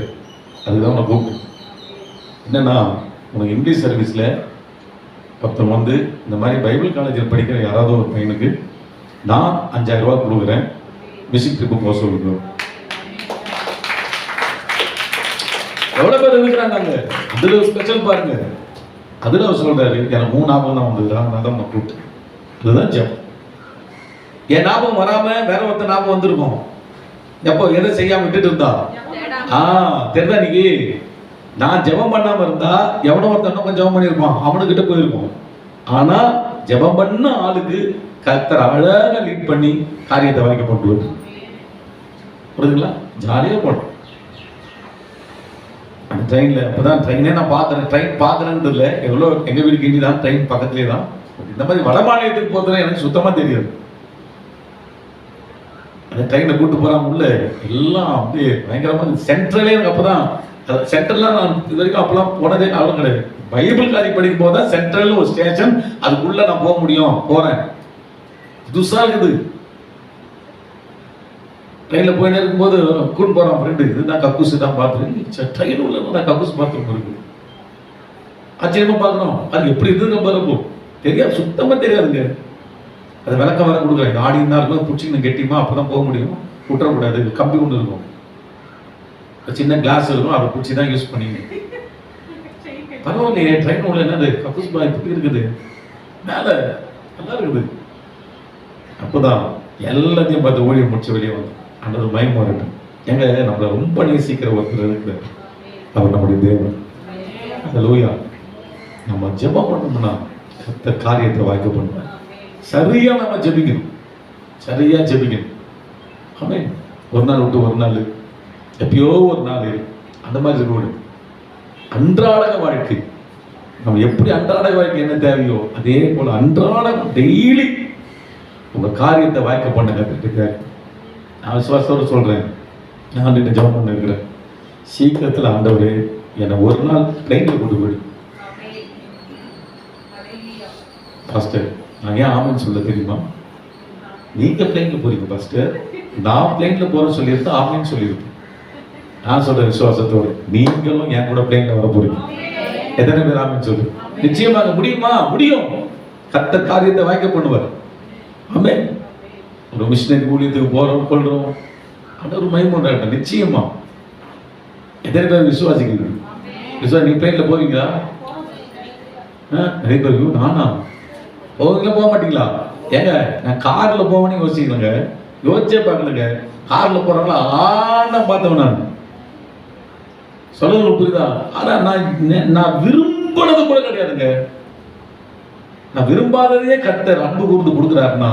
Speaker 1: அதுதான் உன்னை கூப்பிட்டு. என்னன்னா உனக்கு இங்கிலீஷ் சர்வீஸில் ஒருத்தன் வந்து இந்த மாதிரி பைபிள் காலேஜில் படிக்கிற யாராவது ஒரு பையனுக்கு நான் 5000 ரூபா கொடுக்குறேன், மியூசிக் ட்ரிப்பு போக சொல்லுங்க. எவ்வளோ பேர் இருக்கிறாங்க அங்கே, அதில் ஒரு ஸ்பெஷல் பாருங்க. அதில் அவர் சொல்கிறாரு, எனக்கு 3 ஞாபகம் தான் வந்தது, நான் தான் உன்னை கூப்பிட்டு. அதுதான் ஜெபம். என் ஞாபகம் வராமல் வேற ஒருத்தர் ஞாபகம் வந்திருக்கும். எப்போ எதை செய்யாமல் விட்டுட்டு இருந்தா தெரிதா இன்னைக்கு நான் ஜெபம் பண்ணாமல் இருந்தா எவனோ ஒருத்தன் கொஞ்சம் ஜெபம் பண்ணியிருப்பான், அவனுக்கிட்ட போயிருப்போம். ஆனால் ஜெபம் பண்ண ஆளுக்கு கர்த்தர் அழகாக லீட் பண்ணி காரியத்தை வாய்க்க கொண்டு புரியுதுங்களா? ஜாலியாக போனோம் அந்த ட்ரெயினில். அப்போதான் ட்ரெயினே நான் பார்க்குறேன், ட்ரெயின் பார்க்குறேன்னு தெரியல. எவ்வளோ எங்கள் வீட்டுக்கு இனி தான் ட்ரெயின் பக்கத்துலேயே தான். இந்த மாதிரி வட மாநிலத்துக்கு போகிறதுல எனக்கு சுத்தமாக தெரியாது. அந்த ட்ரெயினை கூப்பிட்டு போகிறாங்க உள்ள எல்லாம் அப்படியே பயங்கரமாக சென்ட்ரலே எனக்கு அப்போ தான் சென்ட்ரல்லாம் நான் இது வரைக்கும் அப்போலாம் போனதே அவ்வளோ கிடையாது. பைபிள் காரி படிக்கும் போது தான் சென்ட்ரல் ஒரு ஸ்டேஷன், அதுக்குள்ளே நான் போக முடியும். போகிறேன், புதுசாக இருக்குது. ட்ரெயினில் போயின்னு இருக்கும்போது கூட்டு போகிறான் ஃப்ரெண்டு, இதுதான் கக்கூஸ் தான் பார்த்துருக்கு. ட்ரெயின் உள்ள நான் கக்கூஸ் பார்த்துருக்கோம் இருக்கு. ஆச்சரியமாக பார்க்குறோம், அது எப்படி இருக்குதுன்னு பாருப்போ தெரியாது, சுத்தமாக தெரியாதுங்க. அது விளக்கம் வர கொடுக்குறேன். இந்த ஆடி இருந்தால் இருக்கும் பிடிச்சிக்கணும் கெட்டிமா, அப்போ தான் போக முடியும். விட்டுறக்கூடாது, கம்பி ஒன்று இருக்கும், சின்ன கிளாஸ் இருக்கும், அதை பிடிச்சி தான் யூஸ் பண்ணிங்க. பரவாயில்லையே ட்ரெயின் உள்ள என்னது கக்கூஸ் பாய் இப்படி இருக்குது, மேலே நல்லா இருக்குது. அப்போதான் எல்லாத்தையும் பார்த்து ஓடி முடிச்சு வெளியே வந்தோம். அந்த மயம் வரட்டும். எங்க நம்மளை ரொம்ப நேசிக்கிற ஒருத்தர் இருக்கிறார், அவர் நம்முடைய தேவன். ஹல்லேலூயா. நம்ம ஜெபம் பண்ணோம்னா கர்த்தர் காரியத்தை வாய்க்க பண்ணுவார். சரியா நம்ம ஜெபிக்கணும், சரியா ஜெபிக்கணும். ஆமென். ஒரு நாள் விட்டு ஒரு நாள், எப்பயோ ஒரு நாள், அந்த மாதிரி இருக்கணும். அன்றாட வாழ்க்கை நம்ம எப்படி அன்றாட வாழ்க்கை என்ன தேவையோ அதே போல அன்றாட டெய்லி உங்க காரியத்தை வாய்க்க பண்ண கற்றுக்கிட்டு நான் விசுவாசத்தோடு சொல்றேன். நான் ஜெபம் பண்ண இருக்கிறேன், சீக்கிரத்தில் ஆண்டவரே என்னை ஒரு நாள் பிளைன்ல கொண்டு போயிடு. பாஸ்டர் நான் ஏன் ஆமென்னு சொல்ல தெரியுமா? நீங்க பிளைன்ல போறீங்க பாஸ்டர், நான் பிளைன்ல போறேன்னு சொல்லியிருந்தா ஆமென்னு சொல்லியிருப்பேன். நான் சொல்றேன் விசுவாசத்தோடு, நீங்களும் என் கூட பிளைன்ல வர போறீங்க. எத்தனை பேர் ஆமென்னு சொல்லு? நிச்சயமாக முடியுமா? முடியும். கர்த்தர் காரியத்தை வாய்க்க பண்ணுவார். ஆமென். ஒரு மிஷனரி ஊழியத்துக்கு போறோம் கொள்றோம், அந்த ஒரு மகிமை உண்டாகட்டும். நிச்சயமா எத்தனை பேர் விசுவாசிக்கிறீங்க? விசுவாசி நீ பிளைன்ல போவீங்களா? நிறைய பேர் நானா போவீங்களா போக மாட்டீங்களா? ஏங்க நான் கார்ல போவேன்னு யோசிக்கலங்க, யோசிச்சே பார்க்கலங்க. கார்ல போறாங்களா ஆனா பார்த்தவன் நான் சொல்லுங்க, புரியுதா? ஆனா நான் விரும்பினது கூட கிடையாதுங்க. நான் விரும்பாததையே கர்த்தர் அன்பு கூர்ந்து கொடுக்குறாருன்னா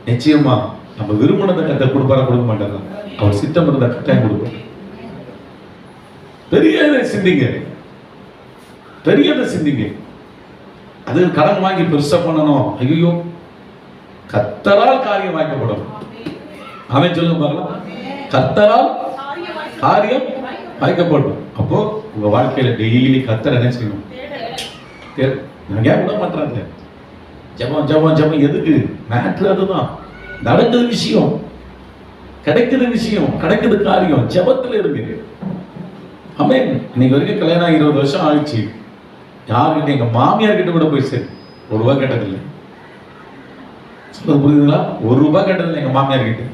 Speaker 1: நிச்சயமா நம்ம விரும்பினதை கர்த்தர் கொடுப்பாரா கொடுக்க மாட்டாரா? அவர் சித்தம் இருந்த கட்டாயம் கொடுப்பார். பெரியதை சிந்திங்க, பெரியதை சிந்திங்க. அது கடன் வாங்கி பெருசா பண்ணணும், ஐயோ கர்த்தரால் காரியம் வாய்க்கப்படும். அவன் சொல்லுங்க பார்க்கலாம், கர்த்தரால் காரியம் வாய்க்கப்படும். அப்போ உங்க வாழ்க்கையில டெய்லி கர்த்தர் என்ன செய்யணும்? நான் ஏன் விட மாட்டேறாங்க? ஜபம் ஜபம் ஜபம் எதுக்கு? மேட்ரு அதுதான். நடக்குது விஷயம், கிடைக்குது விஷயம், கிடைக்குது காரியம், ஜபத்துல இருக்கு. ஆமென். இன்னைக்கு வரைக்கும் கல்யாணம் 20 வருஷம் ஆயிடுச்சு. யாருக்கிட்ட எங்க மாமியார் கிட்ட கூட போய் சரி 1 ரூபாய் கேட்டதில்லை. சொல்றது புரியுதுங்களா? 1 ரூபாய் கேட்டதில்லை எங்க மாமியார் கிட்ட.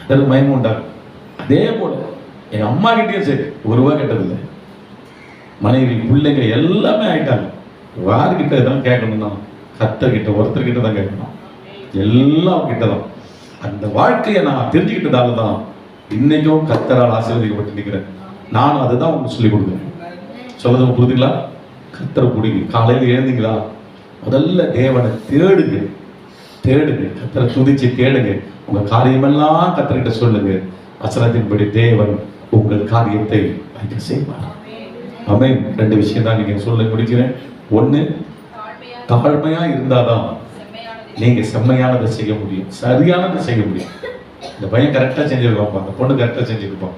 Speaker 1: அதற்கு மயமும் உண்டாகும். அதே போல எங்க அம்மா கிட்டேயும் சரி 1 ரூபாய் கேட்டதில்லை. மனைவி பிள்ளைங்க எல்லாமே ஆயிட்டாங்க. யாருக்கிட்ட தான் கேட்கணும்னா கர்த்தர்கிட்ட, ஒருத்தர்கிட்ட தான் கேட்கணும். எல்லாம் கிட்டதான். அந்த வாழ்க்கையை நான் தெரிஞ்சுக்கிட்டதால தான் இன்னைக்கும் கர்த்தரால் ஆசீர்வதிக்கப்பட்டு நிற்கிறேன். நானும் அதை தான் உங்களுக்கு சொல்லிக் கொடுக்குறேன். சொல்றது புரியுதுங்களா? கர்த்தரை பிடிங்க. காலையில் எழுந்தீங்களா, முதல்ல தேவனை தேடுங்க, தேடுங்க, கர்த்தரை துதிச்சு தேடுங்க. உங்க காரியமெல்லாம் கர்த்தர்கிட்ட சொல்லுங்க. வசனத்தின்படி தேவன் உங்கள் காரியத்தை வைக்க செய்வார். ஆமென். 2 விஷயம் தான் நீங்க சொல்ல முடிக்கிறேன். 1, தாழ்மையா இருந்தாதான் நீங்க செம்மையானதை செய்ய முடியும், சரியானதை செய்ய முடியும். இந்த பையன் கரெக்டா செஞ்சிருப்பான், அந்த பொண்ணு கரெக்டா செஞ்சிருப்பான்.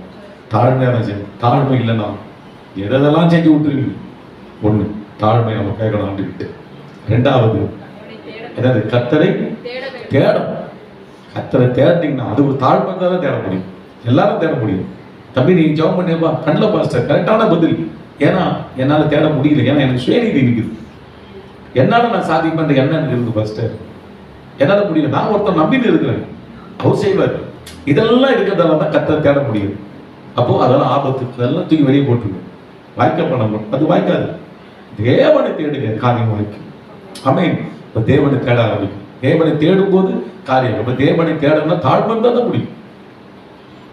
Speaker 1: தாழ்மையான ஜெபம். தாழ்மை இல்லைன்னா எதெல்லாம் செஞ்சு விட்டுருவீங்க. ஒண்ணு, தாழ்மை நம்ம கேட்கணும் ஆண்டுகிட்டு. ரெண்டாவது என்னது, கர்த்தரை தேடும். கர்த்தரை தேடினீங்கன்னா அது ஒரு தாழ்மை தான் தேட முடியும். எல்லாரும் தேட முடியும். தம்பி நீங்க ஜெபம் பண்ணியப்பா, கண்ணில் பாஸ்டர் கரெக்டான பதில். ஏன்னா என்னால தேட முடியல, ஏன்னா எனக்கு சுயநீதி இருக்குது. என்னால நான் சாதிப்பேன் என்ன எனக்கு இருக்கு பாஸ்டர், என்னால முடியல. நான் ஒருத்தர் நம்பின்னு இருக்கிறேன், அவர் செய்வார். இதெல்லாம் இருக்கிறதால தான் கர்த்தரை தேட முடியும். அப்போ அதெல்லாம் ஆபத்து, அதெல்லாம் தூக்கி வெளியே போட்டுருங்க. வாய்க்க பண்ணணும், அது வாய்க்காது. தேவனை தேடுங்க, காரியம் வாய்க்கும். ஆமென். இப்ப தேவனை தேட ஆரம்பிக்கும். தேவனை தேடும் போது காரியம். இப்ப தேவனை தேடணும்னா தாழ்மை தான் முடியும்.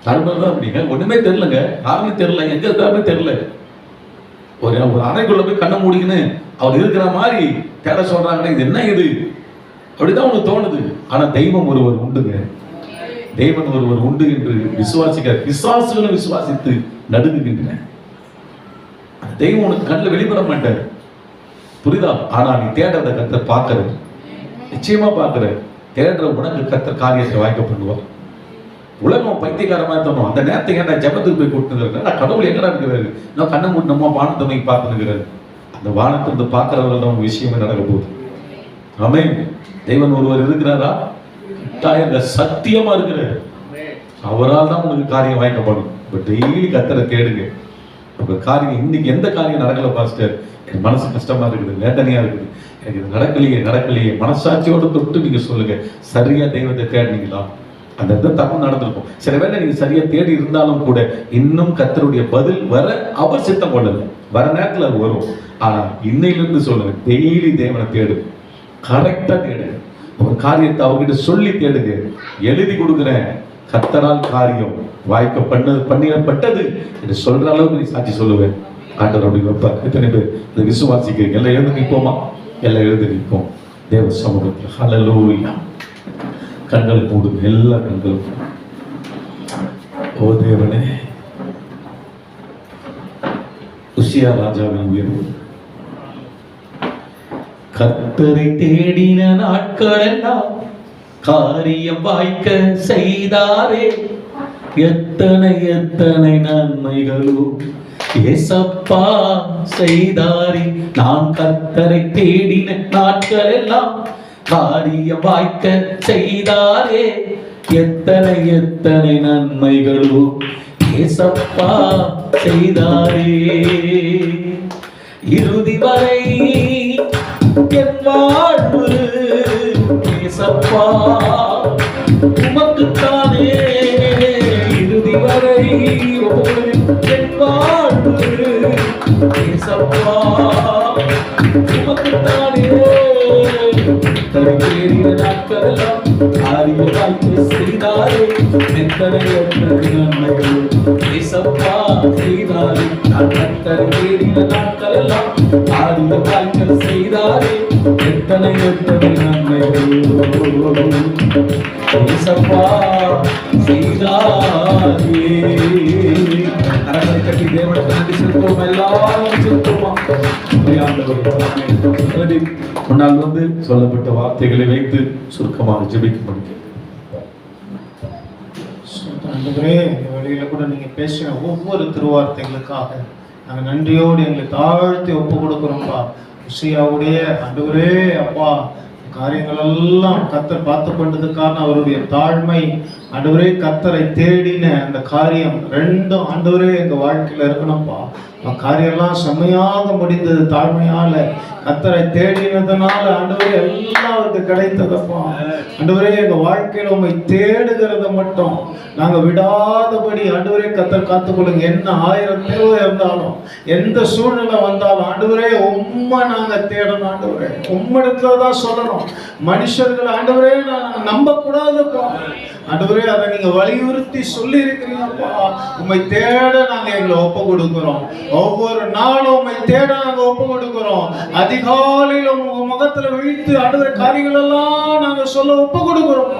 Speaker 1: தாழ்மை தான் முடியுங்க. ஒண்ணுமே தெரியலங்க, யாருமே தெரியல, எங்க இருக்காருமே தெரியல. ஒரு அறைக்குள்ள போய் கண்ணை மூடிக்கின்னு அவர் இருக்கிற மாதிரி தேட சொல்றாங்கன்னா இது என்ன இது அப்படிதான் உனக்கு தோணுது. ஆனா தெய்வம் ஒருவர் உண்டுங்க, தெய்வன் ஒருவர் உண்டு என்று விசுவாசிக்க பிசாசுகளும் விசுவாசித்து நடுங்குகின்றன. தெய்வம் உனக்கு கண்ணில் வெளிப்பட மாட்டார், புரியுதா? ஆனா நீ தேடுறத கர்த்தர் பார்க்கறது, நிச்சயமா பார்க்கற. தேடுற உனக்கு கர்த்தர் காரியத்தை வாய்க்க பண்ணுவார். உலகம் பைத்தியக்காரமா தோணும். அந்த நேரத்தை ஏன்டா ஜபத்துக்கு போய் கூட்டுங்கிறது, நான் கடவுள் எங்கடா இருக்கிறாரு, நான் கண்ணை மூட்டணுமா வானத்தை நோக்கி பார்த்துக்கிறாரு. அந்த வானத்தை வந்து பார்க்கறவர்கள் தான் விஷயமே நடக்க போகுது. ஆமென். தெய்வன் ஒருவர் இருக்கிறாரா? சத்தியமா இருக்கிறார். அவரால் தான் உங்களுக்கு காரியம் வாய்க்கப்படும். டெய்லி கர்த்தரை தேடுங்க. உங்க காரியம் இன்னைக்கு எந்த காரியம் நடக்கல பாஸ்டர், என் மனசு கஷ்டமா இருக்குது, வேதனையா இருக்குது, எனக்கு இது நடக்கலையே மனசாட்சியோட தொட்டு நீங்க சொல்லுங்க. சரியா தெய்வத்தை தேடினீங்களா? அந்த இடத்துல தப்பு நடந்திருக்கும். சில வேளை நீங்க சரியா தேடி இருந்தாலும் கூட இன்னும் கர்த்தருடைய பதில் வர அவர் சித்தம் கொள்ளல. வர நேரத்துல அது வரும். ஆனா இன்னையிலிருந்து சொல்லுங்க, டெய்லி தேவனை தேடு, கரெக்டா தேடுங்க. ஒரு காரியத்தை அவர்கிட்ட சொல்லி தேடுங்க. எழுதி கொடுக்குறேன், கர்த்தரால் காரியம் வாய்க்க பண்ணிடப்பட்டது என்று சொல்ற அளவுக்கு நீ சாட்சி சொல்லுவேன். ஆண்டவர் அப்படி வைப்பார். எத்தனை பேர் இதை விசுவாசிக்கிறீங்க? எல்லாம் எழுந்து நிற்போமா? எல்லாம் எழுந்து நிற்போம் தேவ சமூகத்தில். ஹல்லேலூயா. கண்களை மூடுங்க, எல்லா கண்களும். ஓ தேவனே, உசியா ராஜாவின் உயர்வு. கர்த்தரை தேடின நாட்களெல்லாம் காரியம் வாய்க்க செய்தாரே. எத்தனை நன்மைகளும் ஏசப்பா செய்தாரே. நான் கர்த்தரை தேடின நாட்களெல்லாம் காரியம் வாய்க்க செய்தாரே. எத்தனை நன்மைகளும் ஏசப்பா செய்தாரே. இறுதி வரை என் வாழ்வு ஏசப்பா உமக்குத்தானே. இறுதி வரை என் வாழ்வு ஏசப்பா உமக்குத்தானே. தேடின நாட்களெல்லாம் காரியம் வாய்க்க செய்தாரே. எத்தனை நன்மைகள் ஏசப்பா செய்தாரே. நான் கர்த்தரை தேடின நாட்களெல்லாம் காரியம் வாய்க்க செய்தாரே. எத்தனை நன்மைகள் ஏசப்பா செய்தாரே. கரங்களை கட்டி தேவனுக்கு நன்றி செலுத்துவோம். எல்லாரும் செலுத்துவோமா? முன்னால் வந்து சொல்லப்பட்ட வார்த்தைகளை வைத்து சுருக்கமாக ஜெபிக்க முடியும்.
Speaker 3: வழியில கூட நீங்க பேசின ஒவ்வொரு திருவார்த்தைகளுக்காக நாங்க நன்றியோடு எங்களை தாழ்த்தி ஒப்பு கொடுக்கிறோம்ப்பா. உசியாவுடைய ஆண்டவரே அப்பா காரியங்கள் எல்லாம் கர்த்தர் பார்த்து கொண்டதுக்கான அவருடைய தாழ்மை, ஆண்டவரே கர்த்தரை தேடின அந்த காரியம் ரெண்டும் ஆண்டவரே எங்க வாழ்க்கையில இருக்கணும்ப்பா. காரியெல்லாம் செம்மையாக முடிந்தது தாழ்மையால, கர்த்தரை தேடினதுனால ஆண்டவரே எல்லாம் அவருக்கு கிடைத்ததப்பா. ஆண்டவரே எங்க வாழ்க்கையில உண்மை தேடுகிறத மட்டும் நாங்க விடாதபடி ஆண்டவரே கர்த்தர் காத்துக்கொள்ளுங்க. என்ன 1000 தேவை இருந்தாலும், எந்த சூழ்நிலை வந்தாலும் ஆண்டவரே உம்மை நாங்க தேடணும். ஆண்டவரே உம்மிடத்துலதான் சொல்லணும். மனுஷர்கள் ஆண்டவரே நான் நம்ப கூடாதுப்பா. ஆண்டவரே அதை நீங்க வலியுறுத்தி சொல்லி இருக்கிறீங்கப்பா. உம்மை தேட நாங்க எங்களை ஒப்பு கொடுக்கிறோம். ஒவ்வொரு நாளும் உம்மை தேட நாங்க ஒப்பு கொடுக்கிறோம். அதிகாலையில் உங்க முகத்துல விழித்து ஆண்டவரே காரியங்கள் எல்லாம் நாங்க சொல்ல ஒப்பு கொடுக்கிறோம்.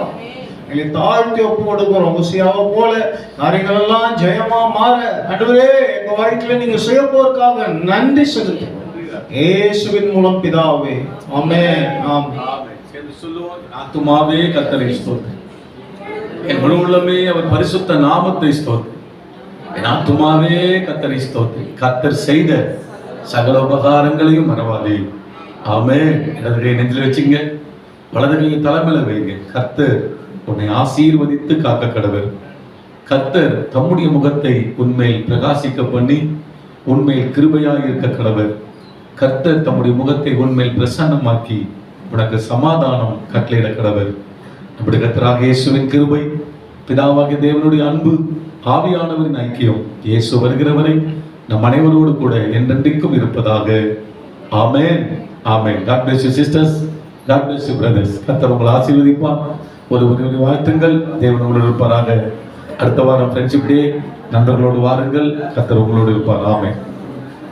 Speaker 3: எங்களை தாழ்த்தி ஒப்பு கொடுக்கிறோம். உசியாவை போல காரியங்கள் எல்லாம் ஜெயமா மாற ஆண்டவரே எங்க வாழ்க்கையில நீங்க செய்ய போறதுக்காக நன்றி செலுத்துவோம். இயேசுவின் மூலம் பிதாவே, ஆமென். ஆமென்.
Speaker 1: சேர்ந்து சொல்லுவோம். ஆத்துமாவே கர்த்தரை ஸ்தோத்திரி, என் முழு உள்ளமே அவர் பரிசுத்த நாமத்தை ஸ்தோத்திரி. என் ஆத்துமாவே கர்த்தரை ஸ்தோத்திரி. கர்த்தர் செய்த சகல உபகாரங்களையும் மறவாதே. ஆமென். இடது கை நெஞ்சில வச்சுங்க, வலது கையை தலைமையில வைங்க. கர்த்தர் உன்னை ஆசீர்வதித்து காக்க கடவர். கர்த்தர் தம்முடைய முகத்தை உன்மேல் பிரகாசிக்க பண்ணி உன்மேல் கிருபையாய் இருக்க கடவர். கர்த்தர் தம்முடைய முகத்தை உன்மேல் பிரசன்னமாக்கி உனக்கு சமாதானம் கட்டளையிட கடவர். நம்முடைய கர்த்தராகிய இயேசுவின் கிருபை, பிதாவாகிய தேவனுடைய அன்பு, ஆவியானவரின் ஐக்கியம் இயேசு வருகிறவரை நம் அனைவரோடு கூட என்றென்றைக்கும் இருப்பதாக. ஆமென். ஆமென். God bless you sisters. God bless you brothers. கர்த்தர் உங்களை ஆசீர்வதிப்பார். ஒரு வாழ்த்துங்கள். தேவன் உங்களோடு இருப்பாராக. அடுத்த வாரம் ஃப்ரெண்ட்ஷிப் டே, நண்பர்களோடு வாருங்கள். கர்த்தர் உங்களோடு இருப்பார். ஆமென்.